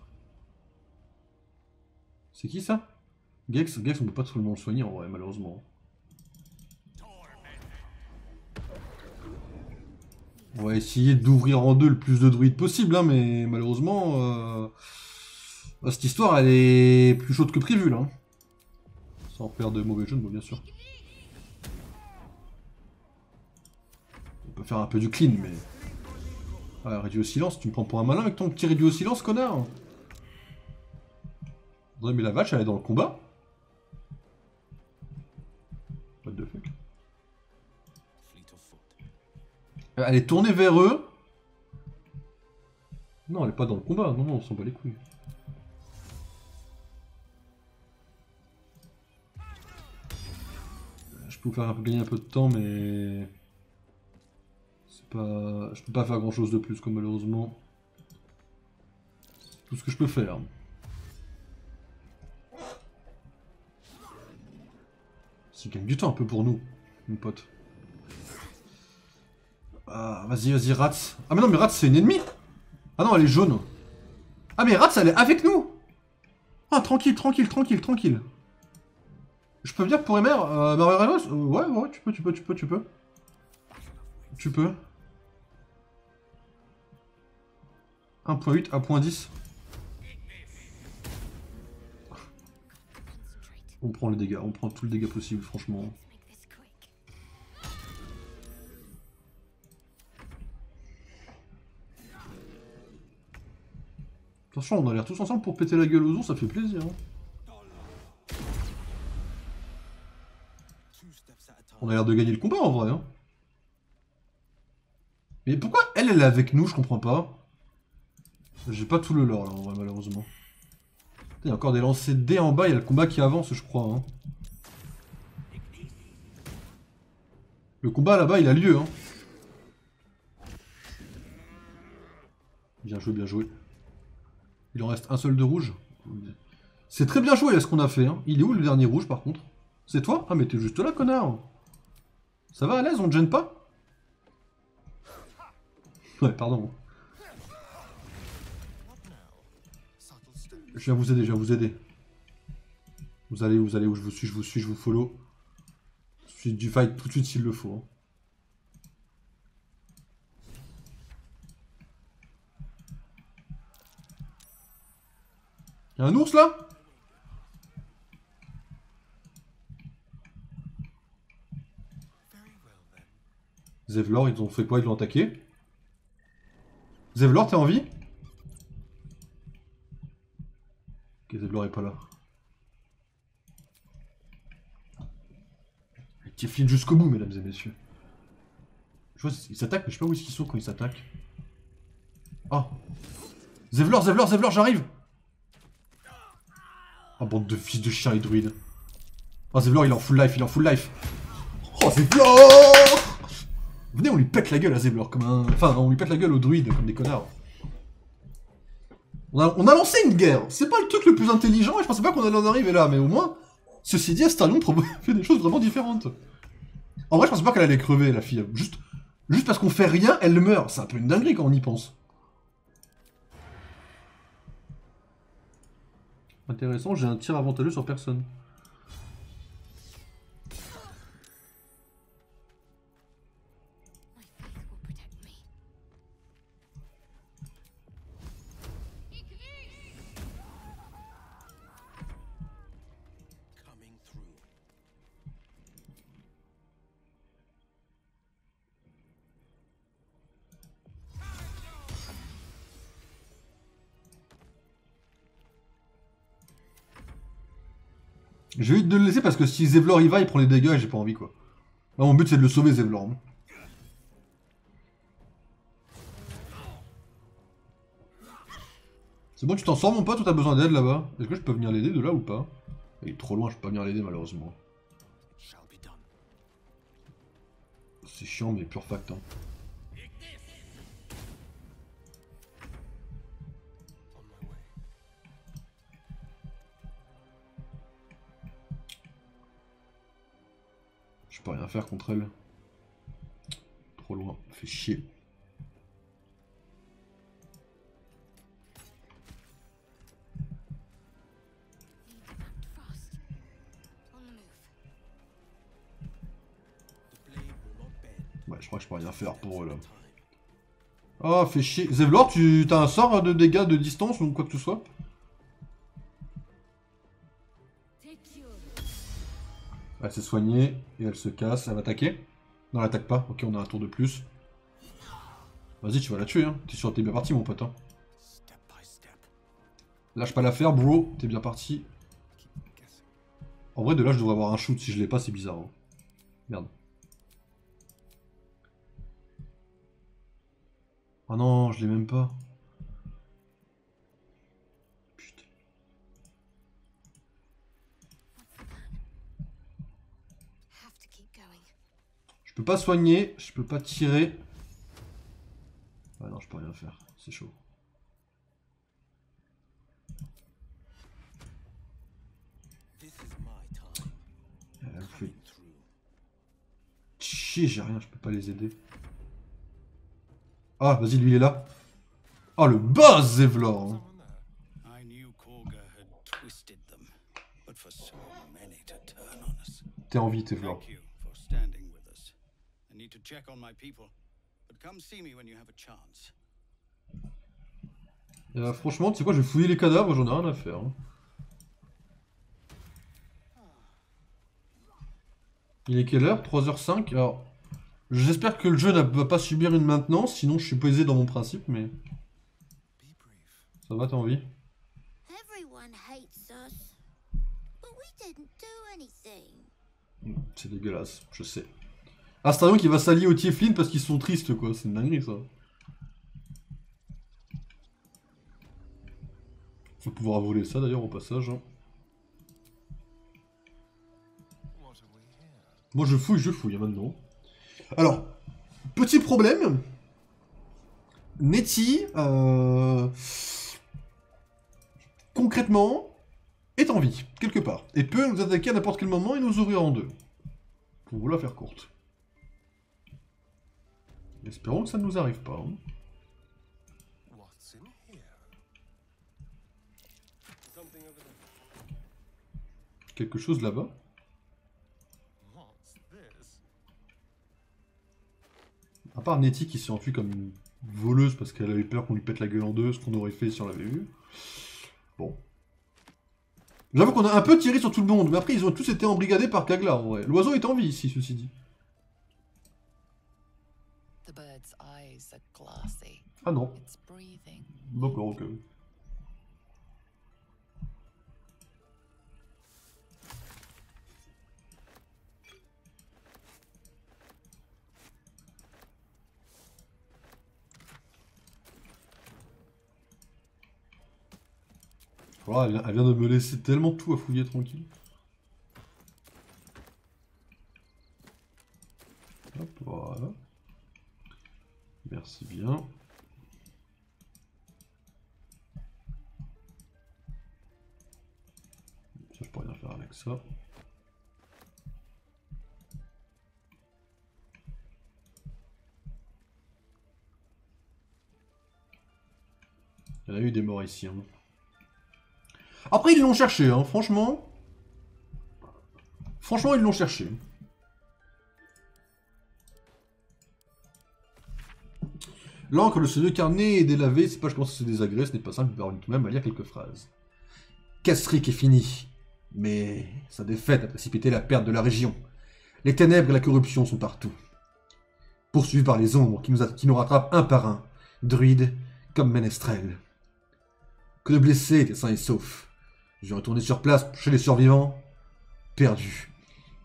C'est qui ça? Gex, on peut pas tout le monde soigner en vrai, malheureusement. On va essayer d'ouvrir en deux le plus de druides possible, hein, mais malheureusement, cette histoire elle est plus chaude que prévu là. Sans faire de mauvais jeux de mots, bien sûr. On peut faire un peu du clean, mais. Ah, réduit au silence, tu me prends pour un malin avec ton petit réduit au silence, connard! Ouais, mais la vache elle est dans le combat? What the fuck? Elle est tournée vers eux. Non, elle est pas dans le combat. Non, non, on s'en bat les couilles. Je peux vous faire gagner un peu de temps, mais... c'est pas... je peux pas faire grand chose de plus, comme malheureusement. C'est tout ce que je peux faire. Ça gagne du temps un peu pour nous, mon pote. Ah, vas-y, vas-y, Rats. Ah, mais non, mais Rats, c'est une ennemie. Ah non, elle est jaune. Ah, mais Rats, elle est avec nous. Ah, tranquille, tranquille, tranquille, tranquille. Je peux venir pour Emer ouais, ouais, tu peux. Tu peux. 1.8, 1.10. On prend les dégâts, on prend tout le dégât possible, franchement. Attention, on a l'air tous ensemble pour péter la gueule aux ours, ça fait plaisir. Hein. On a l'air de gagner le combat en vrai. Hein. Mais pourquoi elle est avec nous, je comprends pas. J'ai pas tout le lore là en vrai, malheureusement. Il y a encore des lancers de dés en bas, il y a le combat qui avance, je crois. Hein. Le combat là-bas, il a lieu. Hein. Bien joué, bien joué. Il en reste un seul de rouge. C'est très bien joué là ce qu'on a fait. Hein. Il est où le dernier rouge par contre? C'est toi? Ah mais t'es juste là, connard. Ça va à l'aise, on te gêne pas? Ouais, pardon. Je viens vous aider, je viens vous aider. Vous allez où je vous suis, je vous follow. Je suis du fight tout de suite s'il le faut. Hein. Y'a un ours là? Zevlor, ils ont fait quoi? Ils l'ont attaqué? Zevlor, t'es en vie? Ok, Zevlor est pas là. Qui file jusqu'au bout, mesdames et messieurs. Je vois, ils s'attaquent, mais je sais pas où est-ce qu'ils sont quand ils s'attaquent. Ah! Zevlor, Zevlor, Zevlor, j'arrive! Oh, bande de fils de chiens et druides. Oh, Zevlor, il est en full life, il est en full life. Oh, Zevlor! Venez, on lui pète la gueule à Zevlor comme un... Enfin, on lui pète la gueule aux druides comme des connards. On a lancé une guerre. C'est pas le truc le plus intelligent et je pensais pas qu'on allait en arriver là, mais au moins... Ceci dit, Astarion fait des choses vraiment différentes. En vrai, je pensais pas qu'elle allait crever, la fille. Juste parce qu'on fait rien, elle meurt. C'est un peu une dinguerie quand on y pense. Intéressant, j'ai un tir avantageux sur personne. J'ai envie de le laisser parce que si Zevlor y va, il prend les dégâts et j'ai pas envie quoi. Là, mon but c'est de le sauver Zevlor. Hein. C'est bon, tu t'en sors mon pote ou t'as besoin d'aide là-bas? Est-ce que je peux venir l'aider de là ou pas? Il est trop loin, je peux pas venir l'aider malheureusement. c'est chiant, mais pure fact. Hein. Je peux rien faire contre elle. Trop loin, fait chier. Ouais, je crois que je peux rien faire pour eux là. Oh, fait chier. Zevlor, tu as un sort de dégâts de distance ou quoi que ce soit? Elle s'est soignée et elle se casse. Elle va attaquer? Non, elle attaque pas. Ok, on a un tour de plus. Vas-y, tu vas la tuer. Hein. T'es sûr que t'es bien parti, mon pote. Hein. Lâche pas l'affaire, bro. T'es bien parti. En vrai, de là, je devrais avoir un shoot. Si je l'ai pas, c'est bizarre. Hein. Merde. Oh non, je l'ai même pas. Putain. Je peux pas soigner, je peux pas tirer. Ah non, je peux rien faire, c'est chaud. Elle fait chier, j'ai rien, je peux pas les aider. Ah, vas-y, lui il est là. Oh, le boss, Zevlor. T'es en vie, Zevlor. Franchement, tu sais quoi, je vais fouiller les cadavres, j'en ai rien à faire. Hein. Il est quelle heure? 3h05. Alors, j'espère que le jeu ne va pas subir une maintenance, sinon je suis pesé dans mon principe, mais... Ça va, t'as envie? C'est dégueulasse, je sais. Astarion qui va s'allier au Tieflin parce qu'ils sont tristes, quoi. C'est une dinguerie, ça. On va pouvoir voler ça, d'ailleurs, au passage. Hein. Moi, je fouille, maintenant. Alors, petit problème. Nettie, concrètement, est en vie, quelque part. Et peut nous attaquer à n'importe quel moment et nous ouvrir en deux. Pour vous la faire courte. Espérons que ça ne nous arrive pas. Hein. Quelque chose là-bas. À part Nettie qui s'est enfuie comme une voleuse parce qu'elle avait peur qu'on lui pète la gueule en deux, ce qu'on aurait fait si on l'avait vu. Bon. J'avoue qu'on a un peu tiré sur tout le monde, mais après ils ont tous été embrigadés par Kagla en vrai. L'oiseau est en vie ici, ceci dit. Ah non. D'accord, ok. Voilà, elle vient de me laisser tellement tout à fouiller tranquille. Hop, voilà. Merci bien. Ça, je peux rien faire avec ça. Il y en a eu des morts ici. Hein. Après, ils l'ont cherché, hein, franchement. Franchement, ils l'ont cherché. L'encre de ce vieux carnet est délavée, c'est pas je commence à se désagréer, ce n'est pas simple de parvenir tout de même à lire quelques phrases. Castric est fini, mais sa défaite a précipité la perte de la région. Les ténèbres et la corruption sont partout. Poursuivis par les ombres qui nous rattrapent un par un, druides comme ménestrels. Que de blessés étaient sains et saufs. Je suis retourné sur place chez les survivants, perdu.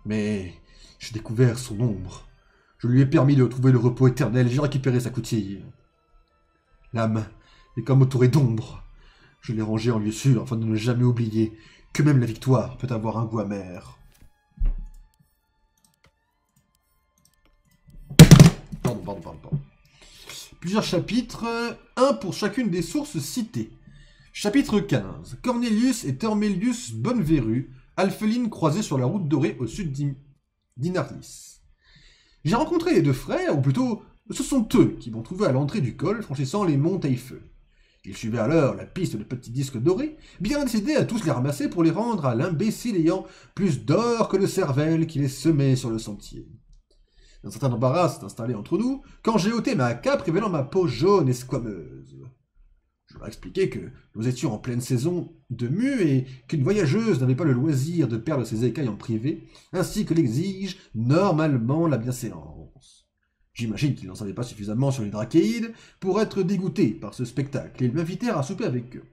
Mais j'ai découvert son ombre. Je lui ai permis de trouver le repos éternel, j'ai récupéré sa coutille. L'âme est comme entourée d'ombre. Je l'ai rangée en lieu sûr afin de ne jamais oublier que même la victoire peut avoir un goût amer. pardon. Plusieurs chapitres, un pour chacune des sources citées. Chapitre 15. Cornelius et Thormelius Bonneverru, alphelines croisés sur la route dorée au sud d'Inarlis. J'ai rencontré les deux frères, ou plutôt, ce sont eux qui m'ont trouvé à l'entrée du col, franchissant les monts Taillefeu. Ils suivaient alors la piste de petits disques dorés, bien décidés à tous les ramasser pour les rendre à l'imbécile ayant plus d'or que de cervelle qui les semait sur le sentier. Un certain embarras s'est installé entre nous quand j'ai ôté ma cape révélant ma peau jaune et squameuse. Je leur ai expliqué que nous étions en pleine saison de mue et qu'une voyageuse n'avait pas le loisir de perdre ses écailles en privé, ainsi que l'exige normalement la bienséance. J'imagine qu'ils n'en savaient pas suffisamment sur les drachéides pour être dégoûtés par ce spectacle, et ils m'invitèrent à souper avec eux.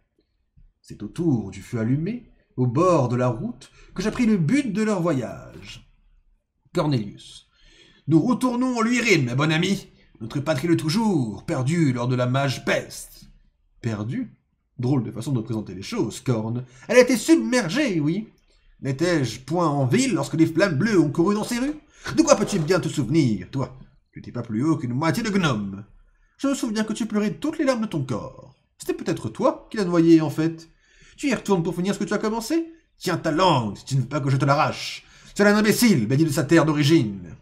C'est autour du feu allumé, au bord de la route, que j'appris le but de leur voyage. Cornelius. Nous retournons en Luirine, ma bonne amie. Notre patrie le toujours, perdue lors de la mage peste. Perdue? Drôle de façon de présenter les choses, Corne. Elle a été submergée, oui. N'étais-je point en ville lorsque les flammes bleues ont couru dans ces rues? De quoi peux-tu bien te souvenir, toi? Tu n'étais pas plus haut qu'une moitié de gnome. Je me souviens que tu pleurais toutes les larmes de ton corps. C'était peut-être toi qui l'as noyé, en fait. Tu y retournes pour finir ce que tu as commencé? Tiens ta langue, si tu ne veux pas que je te l'arrache. C'est un imbécile, béni de sa terre d'origine.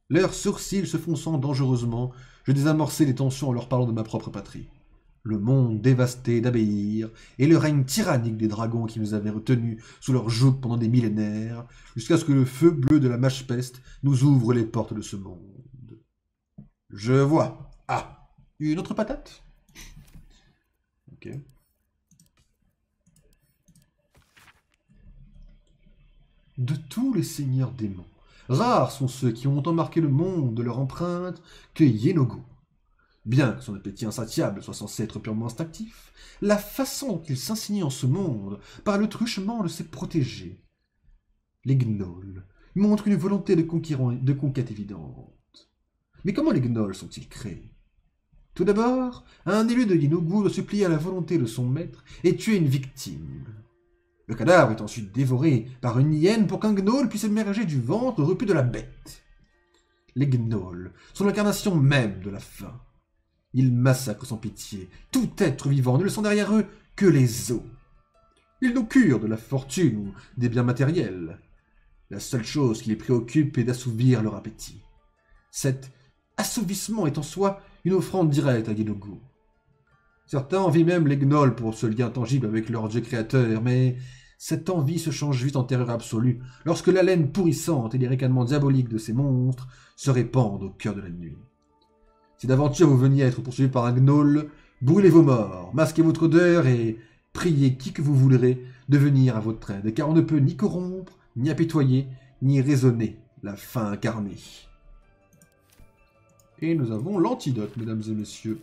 Leurs sourcils se fronçant dangereusement, je désamorçai les tensions en leur parlant de ma propre patrie. Le monde dévasté d'Abéir, et le règne tyrannique des dragons qui nous avaient retenus sous leur joug pendant des millénaires, jusqu'à ce que le feu bleu de la mage-peste nous ouvre les portes de ce monde. Je vois. Ah, une autre patate? Ok. De tous les seigneurs démons, rares sont ceux qui ont autant marqué le monde de leur empreinte que Yenogu. Bien que son appétit insatiable soit censé être purement instinctif, la façon dont il s'insigne en ce monde par le truchement de ses protégés, les gnolls, montrent une volonté de conquête évidente. Mais comment les gnolls sont-ils créés? Tout d'abord, un élu de Yenogu doit supplier à la volonté de son maître et tuer une victime. Le cadavre est ensuite dévoré par une hyène pour qu'un gnoll puisse émerger du ventre repu de la bête. Les gnolls sont l'incarnation même de la faim. Ils massacrent sans pitié tout être vivant, ne laissant derrière eux que les os. Ils nous curent de la fortune ou des biens matériels. La seule chose qui les préoccupe est d'assouvir leur appétit. Cet assouvissement est en soi une offrande directe à Yenogu. Certains envient même les gnolls pour ce lien tangible avec leur dieu créateur, mais cette envie se change vite en terreur absolue lorsque l'haleine pourrissante et les ricanements diaboliques de ces monstres se répandent au cœur de la nuit. Si d'aventure vous veniez à être poursuivi par un gnoll, brûlez vos morts, masquez votre odeur et priez qui que vous voudrez de venir à votre aide, car on ne peut ni corrompre, ni apitoyer, ni raisonner la faim incarnée. Et nous avons l'antidote, mesdames et messieurs.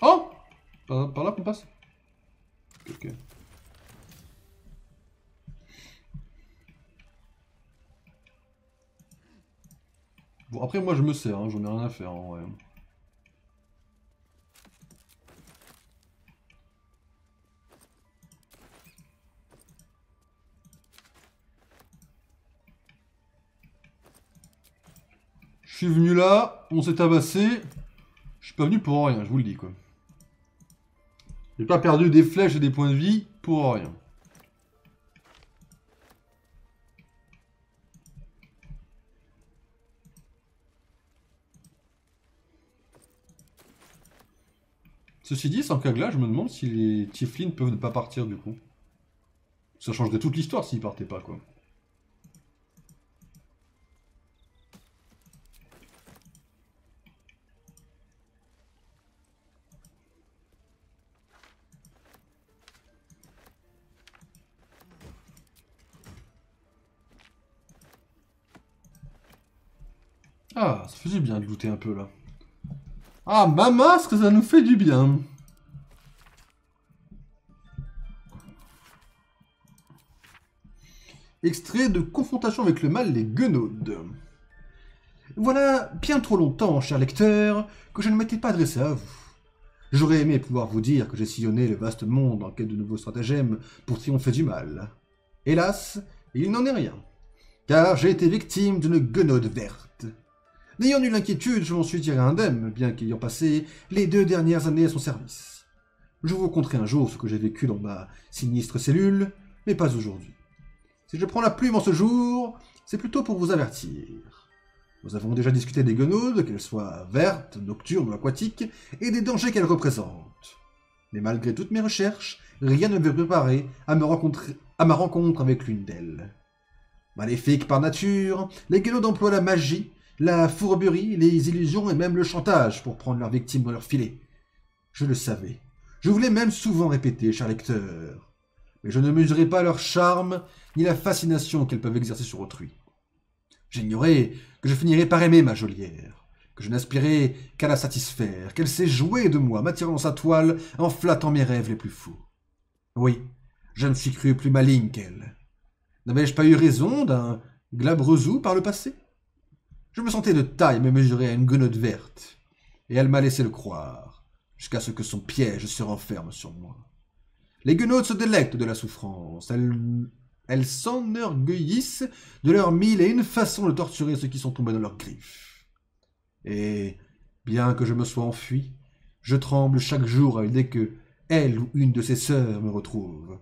Oh! Par là qu'on passe? Ok. Bon, après, moi, je me sers, hein, j'en ai rien à faire, en vrai. Je suis venu là, on s'est tabassé. Je suis pas venu pour rien, je vous le dis, quoi. J'ai pas perdu des flèches et des points de vie pour rien. Ceci dit, sans Kagla, je me demande si les Tieflings peuvent ne pas partir du coup. Ça changerait toute l'histoire s'ils partaient pas, quoi. Ah, ça faisait bien de looter un peu là. Ah, ma masque, ça nous fait du bien. Extrait de Confrontation avec le mal, les Guenaudes. Voilà bien trop longtemps, cher lecteur, que je ne m'étais pas adressé à vous. J'aurais aimé pouvoir vous dire que j'ai sillonné le vaste monde en quête de nouveaux stratagèmes pour triompher du mal. Hélas, il n'en est rien, car j'ai été victime d'une guenaude verte. N'ayant nulle inquiétude, je m'en suis tiré indemne, bien qu'ayant passé les 2 dernières années à son service. Je vous conterai un jour ce que j'ai vécu dans ma sinistre cellule, mais pas aujourd'hui. Si je prends la plume en ce jour, c'est plutôt pour vous avertir. Nous avons déjà discuté des guenaudes, qu'elles soient vertes, nocturnes ou aquatiques, et des dangers qu'elles représentent. Mais malgré toutes mes recherches, rien ne me préparait à ma rencontre avec l'une d'elles. Maléfiques par nature, les guenaudes emploient la magie, la fourberie, les illusions et même le chantage pour prendre leurs victimes dans leur filet. Je le savais. Je vous l'ai même souvent répété, cher lecteur. Mais je ne mesurais pas leur charme, ni la fascination qu'elles peuvent exercer sur autrui. J'ignorais que je finirais par aimer ma geôlière, que je n'aspirais qu'à la satisfaire, qu'elle s'est jouée de moi, m'attirant dans sa toile, en flattant mes rêves les plus fous. Oui, je me suis cru plus maligne qu'elle. N'avais-je pas eu raison d'un glabrezou par le passé? Je me sentais de taille me mesurer à une guenaude verte, et elle m'a laissé le croire, jusqu'à ce que son piège se renferme sur moi. Les guenaudes se délectent de la souffrance, elles s'enorgueillissent de leurs 1001 façons de torturer ceux qui sont tombés dans leurs griffes. Et, bien que je me sois enfui, je tremble chaque jour à l'idée que elle ou une de ses sœurs me retrouve,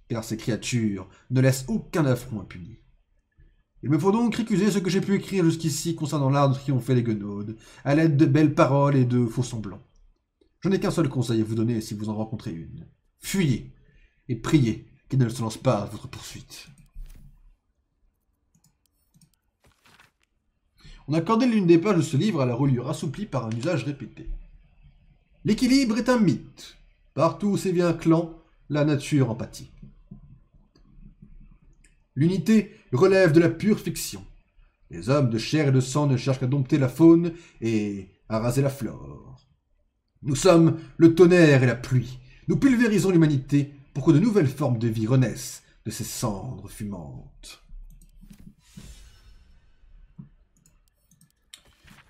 car ces créatures ne laissent aucun affront impuni. Il me faut donc récuser ce que j'ai pu écrire jusqu'ici concernant l'art de triompher les guenaudes, à l'aide de belles paroles et de faux semblants. Je n'ai qu'un seul conseil à vous donner si vous en rencontrez une. Fuyez, et priez qu'il ne se lance pas à votre poursuite. On a accordé l'une des pages de ce livre à la reliure assouplie par un usage répété. L'équilibre est un mythe. Partout où sévit un clan, la nature en pâtit. L'unité relève de la pure fiction. Les hommes de chair et de sang ne cherchent qu'à dompter la faune et à raser la flore. Nous sommes le tonnerre et la pluie. Nous pulvérisons l'humanité pour que de nouvelles formes de vie renaissent de ces cendres fumantes.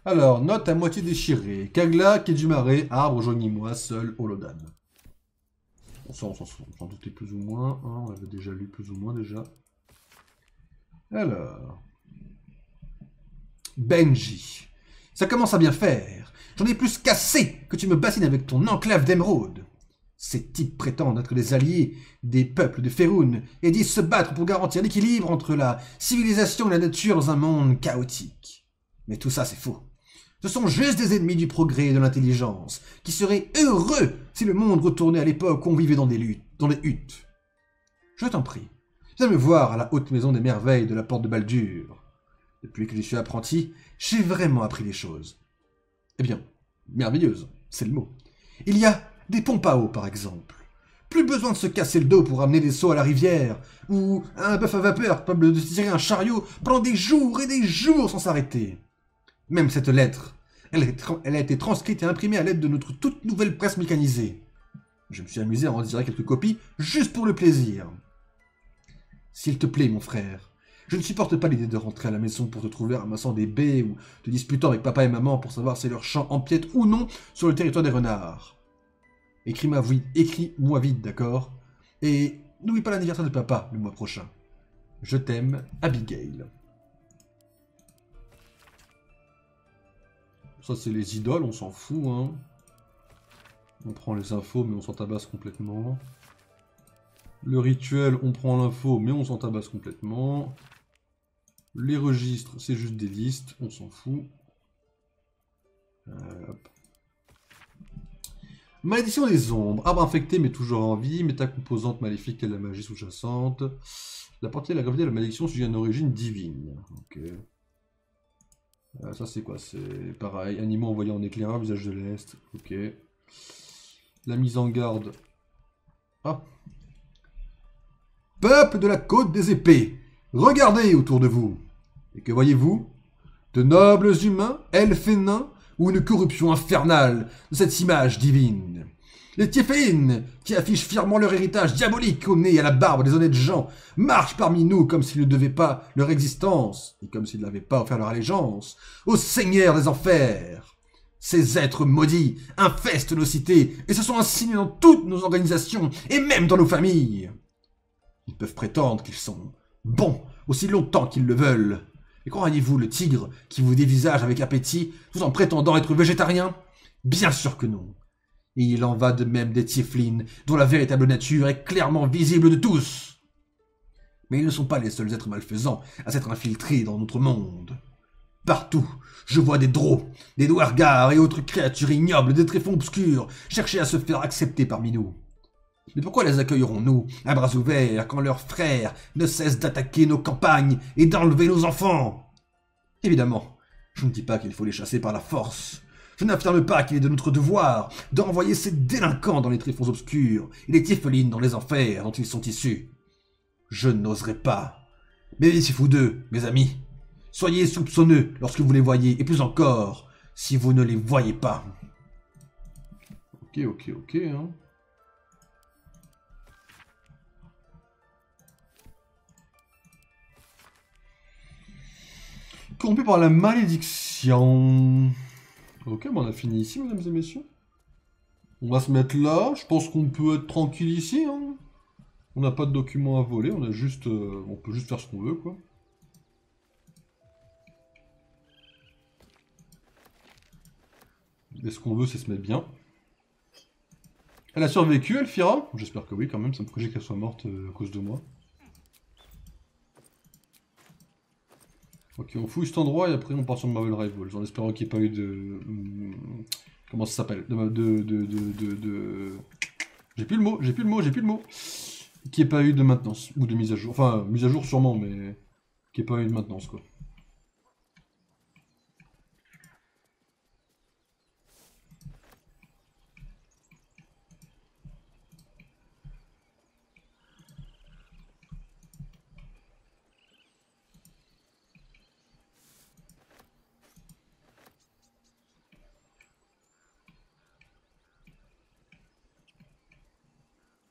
Alors, note à moitié déchirée. Kagla, quai du Marais, arbre, joignez-moi, seul, Holodan. Bon, ça, on s'en doutait plus ou moins. Hein, on l'avait déjà lu plus ou moins déjà. Alors. Benji. Ça commence à bien faire. J'en ai plus qu'assez que tu me bassines avec ton enclave d'émeraude. Ces types prétendent être les alliés des peuples de Faerûn et disent se battre pour garantir l'équilibre entre la civilisation et la nature dans un monde chaotique. Mais tout ça, c'est faux. Ce sont juste des ennemis du progrès et de l'intelligence, qui seraient heureux si le monde retournait à l'époque où on vivait dans les huttes. Je t'en prie, viens me voir à la haute maison des merveilles de la porte de Baldur. Depuis que j'y suis apprenti, j'ai vraiment appris des choses. Eh bien, merveilleuse, c'est le mot. Il y a des pompes à eau, par exemple. Plus besoin de se casser le dos pour amener des seaux à la rivière, ou un bœuf à vapeur capable de tirer un chariot pendant des jours et des jours sans s'arrêter. Même cette lettre, elle a été transcrite et imprimée à l'aide de notre toute nouvelle presse mécanisée. Je me suis amusé à en tirer quelques copies, juste pour le plaisir. S'il te plaît, mon frère, je ne supporte pas l'idée de rentrer à la maison pour te trouver ramassant des baies ou te disputant avec papa et maman pour savoir si leur champ empiète ou non sur le territoire des renards. Écris-moi vite, d'accord? Et n'oublie pas l'anniversaire de papa le mois prochain. Je t'aime, Abigail. Ça, c'est les idoles, on s'en fout, hein. On prend les infos, mais on s'en tabasse complètement. Le rituel, on prend l'info, mais on s'en tabasse complètement. Les registres, c'est juste des listes, on s'en fout. Hop. Malédiction des ombres. Arbre infecté, mais toujours en vie. Métacomposante maléfique et de la magie sous-jacente. La portée et la gravité de la malédiction suit une origine divine. Ok. Ça, c'est quoi? C'est pareil. Animaux envoyés en éclaireur, visage de l'Est. Ok. La mise en garde. Ah. Peuple de la côte des épées, regardez autour de vous. Et que voyez-vous? De nobles humains, elfes et nains, ou une corruption infernale de cette image divine? Les Tieflin, qui affichent fièrement leur héritage diabolique au nez et à la barbe des honnêtes gens, marchent parmi nous comme s'ils ne devaient pas leur existence, et comme s'ils n'avaient pas offert leur allégeance, au Seigneur des Enfers. Ces êtres maudits infestent nos cités, et se sont insinués dans toutes nos organisations, et même dans nos familles. Ils peuvent prétendre qu'ils sont bons aussi longtemps qu'ils le veulent. Et croyez-vous le tigre qui vous dévisage avec appétit, tout en prétendant être végétarien? Bien sûr que non. Et il en va de même des Tieflin, dont la véritable nature est clairement visible de tous. Mais ils ne sont pas les seuls êtres malfaisants à s'être infiltrés dans notre monde. Partout, je vois des Drow, des Dwargars et autres créatures ignobles des tréfonds obscurs chercher à se faire accepter parmi nous. Mais pourquoi les accueillerons-nous à bras ouverts quand leurs frères ne cessent d'attaquer nos campagnes et d'enlever nos enfants? Évidemment, je ne dis pas qu'il faut les chasser par la force. Je n'affirme pas qu'il est de notre devoir de renvoyer ces délinquants dans les tréfonds obscurs et les Tieflin dans les enfers dont ils sont issus. Je n'oserais pas. Mais si vous deux, mes amis, soyez soupçonneux lorsque vous les voyez, et plus encore, si vous ne les voyez pas. Ok, hein. Corrompu par la malédiction. Ok, bon, on a fini ici, mesdames et messieurs. On va se mettre là. Je pense qu'on peut être tranquille ici. Hein. On n'a pas de documents à voler. On a juste, on peut juste faire ce qu'on veut, quoi. Et ce qu'on veut, c'est se mettre bien. Elle a survécu, Elfira? J'espère que oui, quand même. Ça me ferait chier qu'elle soit morte à cause de moi. Ok, on fouille cet endroit et après on part sur le Marvel Rivals, en espérant qu'il n'y ait pas eu de... Comment ça s'appelle? J'ai plus le mot. Qu'il n'y ait pas eu de maintenance, ou de mise à jour. Enfin, mise à jour sûrement, mais... qu'il n'y ait pas eu de maintenance, quoi.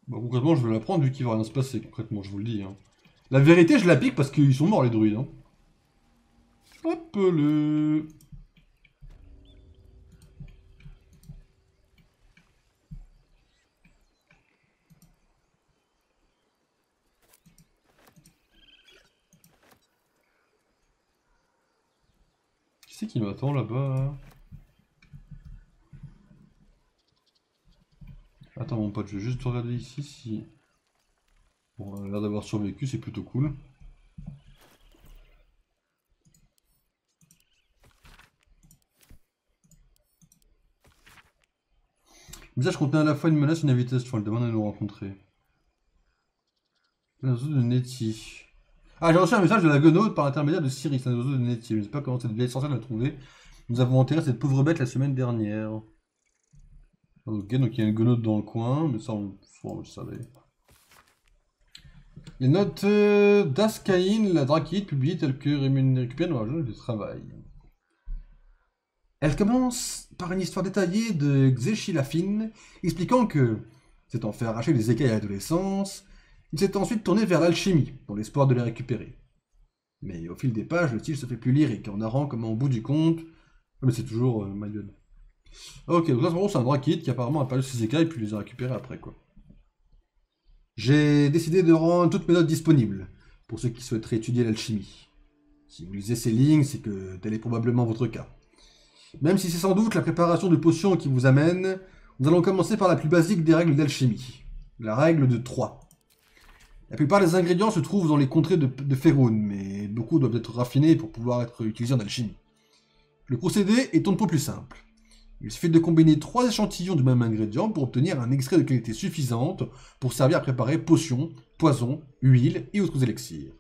Bon, concrètement, je vais la prendre vu qu'il va rien se passer, concrètement, je vous le dis. Hein. La vérité, je la pique parce qu'ils sont morts, les druides. Hein. Hop le... Qui c'est qui m'attend là-bas? Attends mon pote, je vais juste regarder ici si... Bon, on a l'air d'avoir survécu, c'est plutôt cool. Message contenait à la fois une menace et une invitation, elle demande à nous rencontrer. Un oiseau de Nettie. Ah, j'ai reçu un message de la guenaude par l'intermédiaire de Cyrix, un oiseau de Nettie. Je ne sais pas comment cette vieille sorcière l'a trouvé. Nous avons enterré cette pauvre bête la semaine dernière. Ok, donc il y a une guenaude dans le coin, mais ça on le savait. Les notes d'Askaïn, la Drakide, publiées telles que récupérées dans la journée de travail. Elle commence par une histoire détaillée de Xeshilafin, expliquant que, s'étant fait arracher les écailles à l'adolescence, il s'est ensuite tourné vers l'alchimie, dans l'espoir de les récupérer. Mais au fil des pages, le style se fait plus lyrique, en narrant comment au bout du compte... Mais c'est toujours ma gueule. Ok, donc là, en gros, c'est un Drakide qui apparemment a perdu ses écailles puis les a récupérés après, quoi. J'ai décidé de rendre toutes mes notes disponibles, pour ceux qui souhaiteraient étudier l'alchimie. Si vous lisez ces lignes, c'est que tel est probablement votre cas. Même si c'est sans doute la préparation de potions qui vous amène, nous allons commencer par la plus basique des règles d'alchimie, la règle de 3. La plupart des ingrédients se trouvent dans les contrées de Faerûn, mais beaucoup doivent être raffinés pour pouvoir être utilisés en alchimie. Le procédé est un peu plus simple. Il suffit de combiner 3 échantillons du même ingrédient pour obtenir un extrait de qualité suffisante pour servir à préparer potions, poisons, huiles et autres élixirs.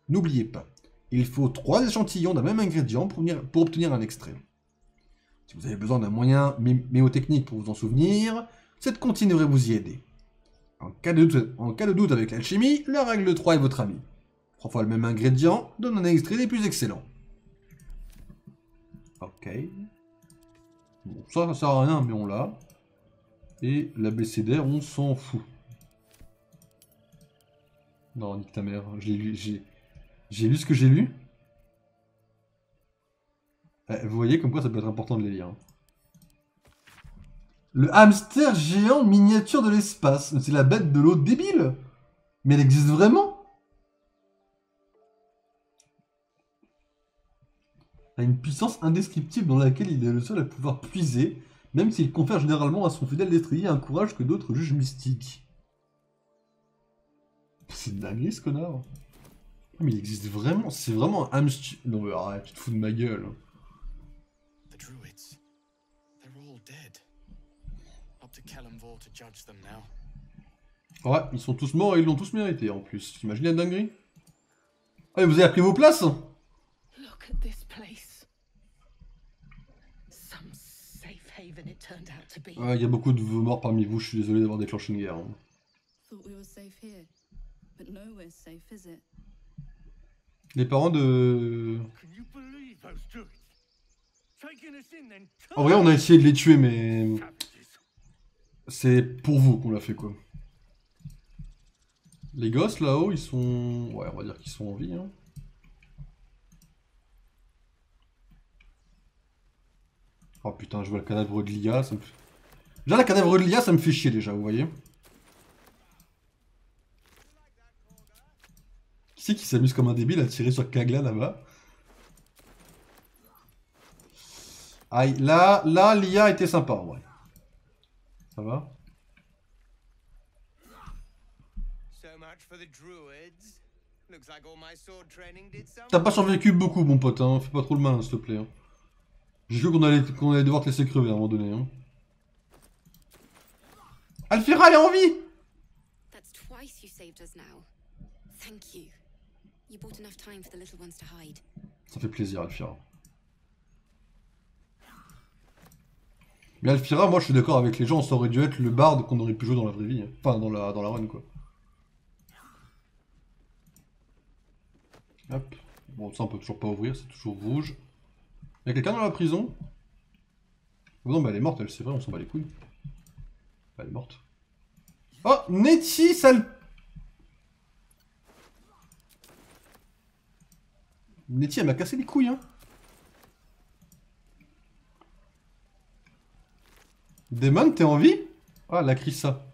N'oubliez pas, il faut 3 échantillons d'un même ingrédient pour obtenir un extrait. Si vous avez besoin d'un moyen mémotechnique pour vous en souvenir, cette comptine devrait vous y aider. En cas de doute avec l'alchimie, la règle 3 est votre ami. 3 fois le même ingrédient donne un extrait des plus excellents. Ok. Bon, ça sert à rien, mais on l'a. Et l'abécédaire, on s'en fout. Non, nique ta mère. J'ai lu ce que j'ai lu. Vous voyez comme quoi ça peut être important de les lire. Le hamster géant miniature de l'espace. C'est la bête de l'eau débile. Mais elle existe vraiment? A une puissance indescriptible dans laquelle il est le seul à pouvoir puiser, même s'il confère généralement à son fidèle destrier un courage que d'autres jugent mystique. C'est dingue ce connard. Mais il existe vraiment, c'est vraiment un hamster. Non mais arrête, tu te fous de ma gueule. The druids, they're all dead. Up to Kelemvor to judge them now. Ouais, ils sont tous morts et ils l'ont tous mérité en plus. T'imagines la dinguerie? Ah mais vous avez pris vos places? Look at this place. Some safe haven it turned out to be. Ouais, il y a beaucoup de morts parmi vous, je suis désolé d'avoir déclenché une guerre. Hein. Thought we were safe here, but nowhere's safe, is it? Les parents de... En vrai, on a essayé de les tuer, mais... C'est pour vous qu'on l'a fait, quoi. Les gosses, là-haut, ils sont... Ouais, on va dire qu'ils sont en vie, hein. Oh putain, je vois le cadavre de Lia, ça me fait... Déjà, le cadavre de Lia, ça me fait chier, déjà, vous voyez. Qui c'est qui s'amuse comme un débile à tirer sur Kagla, là-bas? Aïe, là, Lia était sympa, en vrai. Ça va? T'as pas survécu beaucoup, mon pote, hein. Fais pas trop le malin, s'il te plaît. Hein. J'ai cru qu'on allait devoir te laisser crever à un moment donné. Hein. Alfira, elle est en vie! That's twice you saved us now. Thank you. You bought enough time for the little ones to hide. Ça fait plaisir, Alfira. Mais Alfira, moi je suis d'accord avec les gens, ça aurait dû être le bard qu'on aurait pu jouer dans la vraie vie. Hein. Enfin, dans la run, quoi. Hop. Bon, ça on peut toujours pas ouvrir, c'est toujours rouge. Y'a quelqu'un dans la prison? Oh non, bah elle est morte, elle, c'est vrai, on s'en bat les couilles. Bah, elle est morte. Oh, Nettie, sale... Nettie, elle m'a cassé les couilles, hein. Damon, t'es en vie? Ah, la Crissa.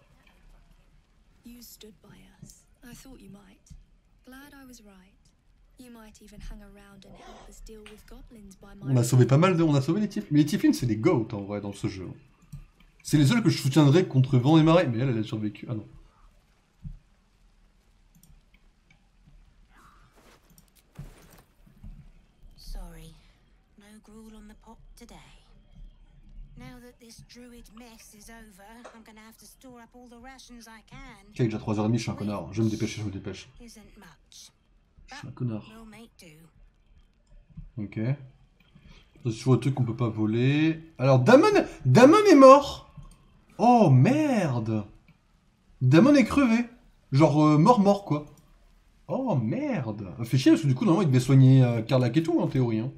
You stood by us. I thought you might. Glad I was right. You might even hang around and help us deal with goblins by my... On a sauvé pas mal de... On a sauvé les Tieflings. Mais les Tieflings, c'est des goats, en vrai, dans ce jeu. C'est les seuls que je soutiendrai contre vent et marée. Mais elle a survécu. Ah non. Sorry. No gruel on the pot today. Now that this druid mess is over, I'm gonna have to store up all the rations I can. Ok, déjà 3h30, je suis un connard. Je vais me dépêcher, je me dépêche. Je suis un connard. Ok. C'est sur le truc qu'on peut pas voler. Alors, Damon est mort. Oh, merde. Damon est crevé. Genre, mort, quoi. Oh, merde. Fait chier, parce que du coup, normalement, il devait soigner Karlach et tout, en théorie. Hein.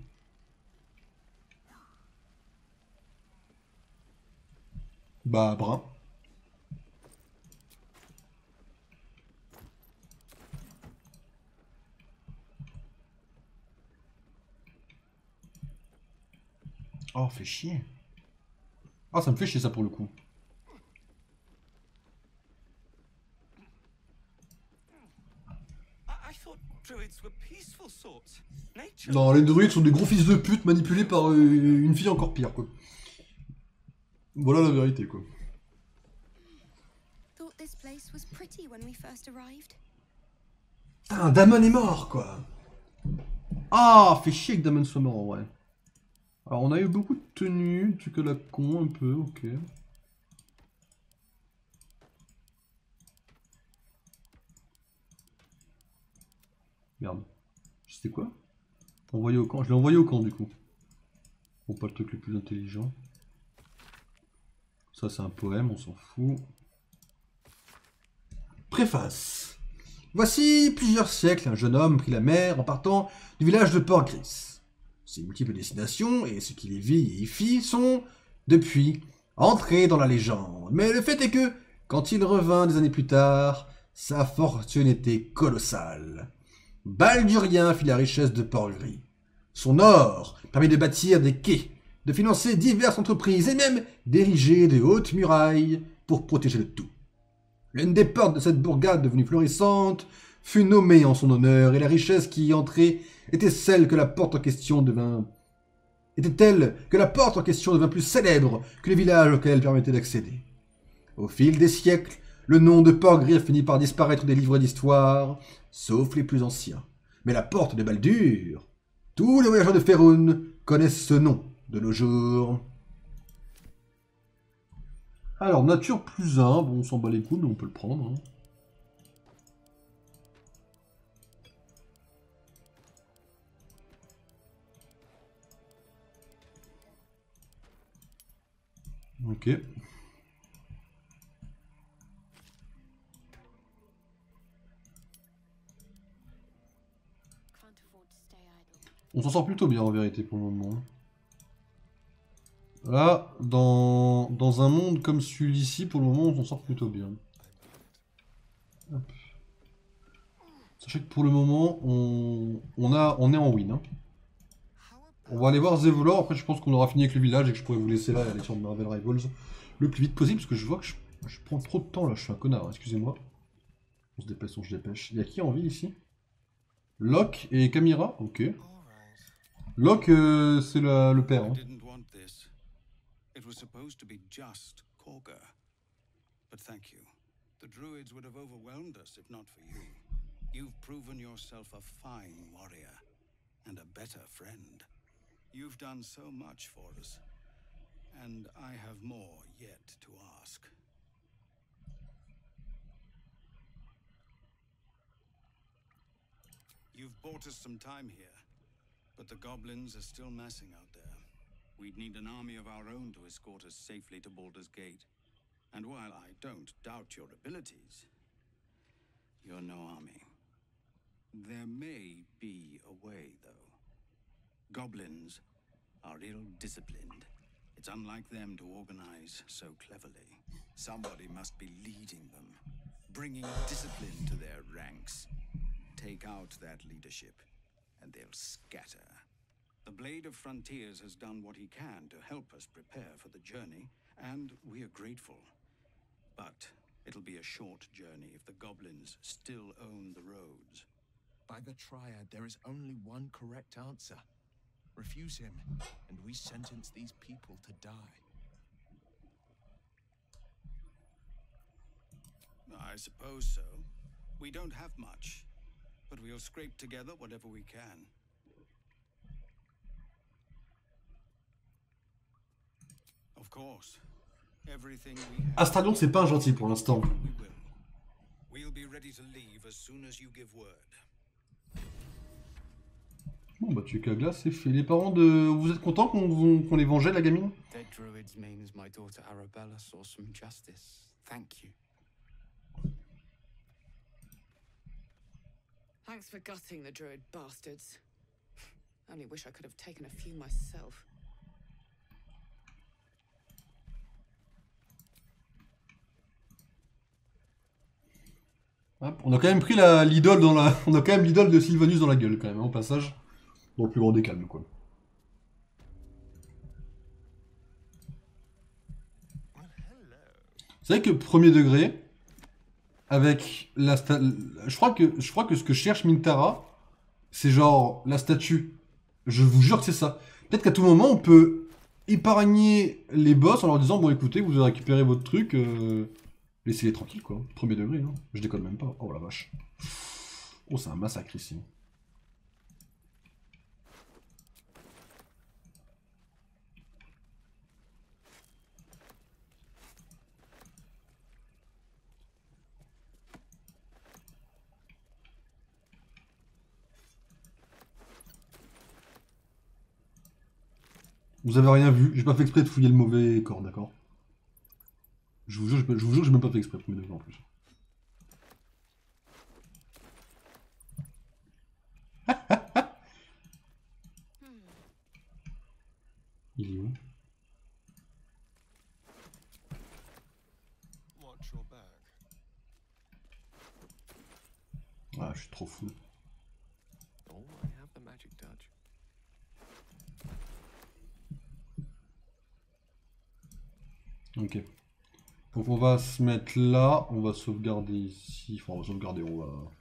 Bah, brun. Oh, fait chier. Ah, ça me fait chier ça pour le coup. Non, les druides sont des gros fils de pute manipulés par une fille encore pire, quoi. Voilà la vérité, quoi. Ah, Damon est mort, quoi. Ah, fait chier que Damon soit mort, en vrai. Alors, on a eu beaucoup de tenues, tu que la con, un peu, ok. Merde. C'était quoi? Envoyé au camp. Je l'ai envoyé au camp, du coup. Bon, pas le truc le plus intelligent. Ça, c'est un poème, on s'en fout. Préface. Voici plusieurs siècles, un jeune homme prit la mer en partant du village de Port-Gris. Ses multiples destinations et ce qui les vit et y fit sont, depuis, entré dans la légende. Mais le fait est que, quand il revint des années plus tard, sa fortune était colossale. Baldurien fit la richesse de Port-Gris. Son or permit de bâtir des quais, de financer diverses entreprises et même d'ériger de hautes murailles pour protéger le tout. L'une des portes de cette bourgade devenue florissante fut nommée en son honneur et la richesse qui y entrait était telle que la porte en question devint plus célèbre que le village auquel elle permettait d'accéder. Au fil des siècles, le nom de Port-Gris finit par disparaître des livres d'histoire, sauf les plus anciens. Mais la porte de Baldur, tous les voyageurs de Faerûn connaissent ce nom de nos jours. Alors, nature plus 1, bon, on s'en bat les couilles, mais on peut le prendre. Hein. Ok. On s'en sort plutôt bien en vérité pour le moment. Là, dans un monde comme celui-ci, pour le moment, on s'en sort plutôt bien. Hop. Sachez que pour le moment, on est en win. Hein. On va aller voir Zevlor, après je pense qu'on aura fini avec le village et que je pourrais vous laisser là et aller sur Marvel Rivals le plus vite possible, parce que je vois que je prends trop de temps là, je suis un connard, hein, excusez-moi. On se dépêche, on se dépêche. Il y a qui en vie ici? Locke et Camira, ok. Locke, c'est le père. Hein. It was supposed to be just Korga. But thank you. The druids would have overwhelmed us if not for you. You've proven yourself a fine warrior and a better friend. You've done so much for us, and I have more yet to ask. You've bought us some time here, but the goblins are still massing out there. We'd need an army of our own to escort us safely to Baldur's Gate. And while I don't doubt your abilities, you're no army. There may be a way, though. Goblins are ill-disciplined. It's unlike them to organize so cleverly. Somebody must be leading them, bringing discipline to their ranks. Take out that leadership, and they'll scatter. The Blade of Frontiers has done what he can to help us prepare for the journey, and we are grateful. But it'll be a short journey if the goblins still own the roads. By the Triad, there is only one correct answer. Refuse him, and we sentence these people to die. I suppose so. We don't have much, but we'll scrape together whatever we can. Of course. Everything we have. Astralion, c'est pas un gentil pour l'instant. We'll be ready to leave as soon as you give word. Bon bah tu Kagla, c'est fait. Les parents de... Vous êtes contents qu'on ait vengé la gamine? Dead druids means my daughter Arabella saw some justice. Thank you. Thanks for gutting the druid bastards. Only wish I could have taken a few myself. Hop, on a quand même pris l'idole dans la... On a quand même l'idole de Sylvanus dans la gueule quand même, hein, au passage. Dans le plus grand des calmes, quoi. C'est vrai que premier degré, avec la je crois que ce que cherche Mintara, c'est genre la statue. Je vous jure que c'est ça. Peut-être qu'à tout moment, on peut épargner les boss en leur disant, bon écoutez, vous avez récupéré votre truc, laissez-les tranquilles, quoi. Premier degré, non? Je déconne même pas. Oh la vache. Oh, c'est un massacre ici. Vous avez rien vu, j'ai pas fait exprès de fouiller le mauvais corps, d'accord? Je vous jure, j'ai même pas fait exprès de premier degré en plus. Il est où? Ah, je suis trop fou. Oh, I have the magic touch. Ok. Donc on va se mettre là, on va sauvegarder ici. Enfin, on va sauvegarder, on va...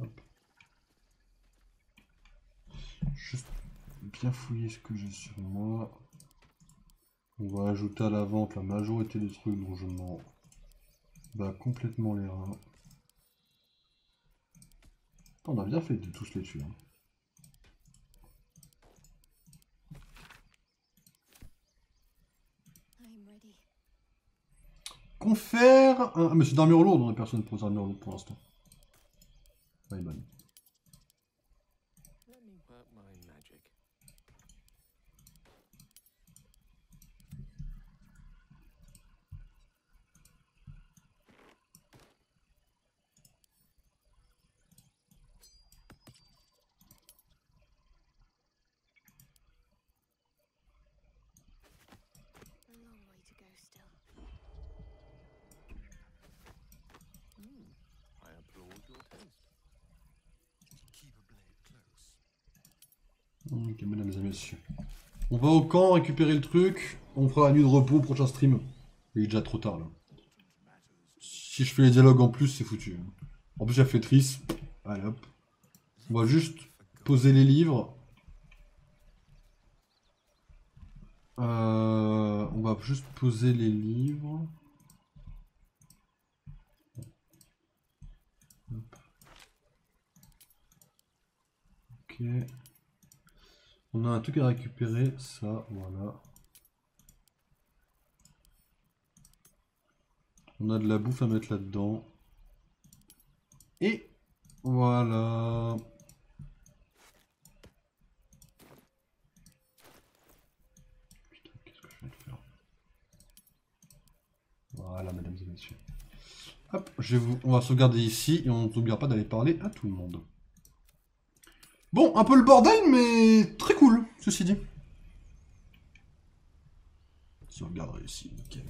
Hop. Juste bien fouiller ce que j'ai sur moi. On va ajouter à la vente la majorité des trucs dont je m'en bats complètement les reins. On a bien fait de tous les tuer. Hein. Confère... Ah mais c'est d'armure lourde, on a personne pour armure lourde pour l'instant. Ouais, bonne. Let me work my magic. A long way to go still. I applaud your taste. Keep a blade close. Ok, mesdames et messieurs. On va au camp récupérer le truc. On fera la nuit de repos au prochain stream. Il est déjà trop tard là. Si je fais les dialogues en plus, c'est foutu. En plus, j'ai fait Triss. Allez hop. On va juste poser les livres. On va juste poser les livres. Hop. Ok. On a un truc à récupérer, ça, voilà. On a de la bouffe à mettre là-dedans. Et voilà. Putain, qu'est-ce que je viens de faire? Voilà, mesdames et messieurs. Hop, on va sauvegarder ici et on n'oubliera pas d'aller parler à tout le monde. Bon, un peu le bordel, mais très cool, ceci dit. Sauvegarder ici, nickel.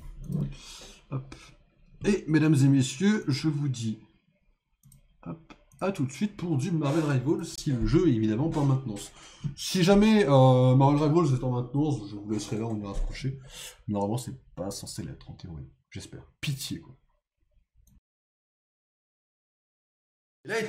Hop. Et, mesdames et messieurs, je vous dis hop, à tout de suite pour du Marvel Rivals, si le jeu est évidemment pas en maintenance. Si jamais Marvel Rivals est en maintenance, je vous laisserai là, on ira se coucher. Mais normalement, c'est pas censé l'être en théorie. J'espère. Pitié, quoi. Et là,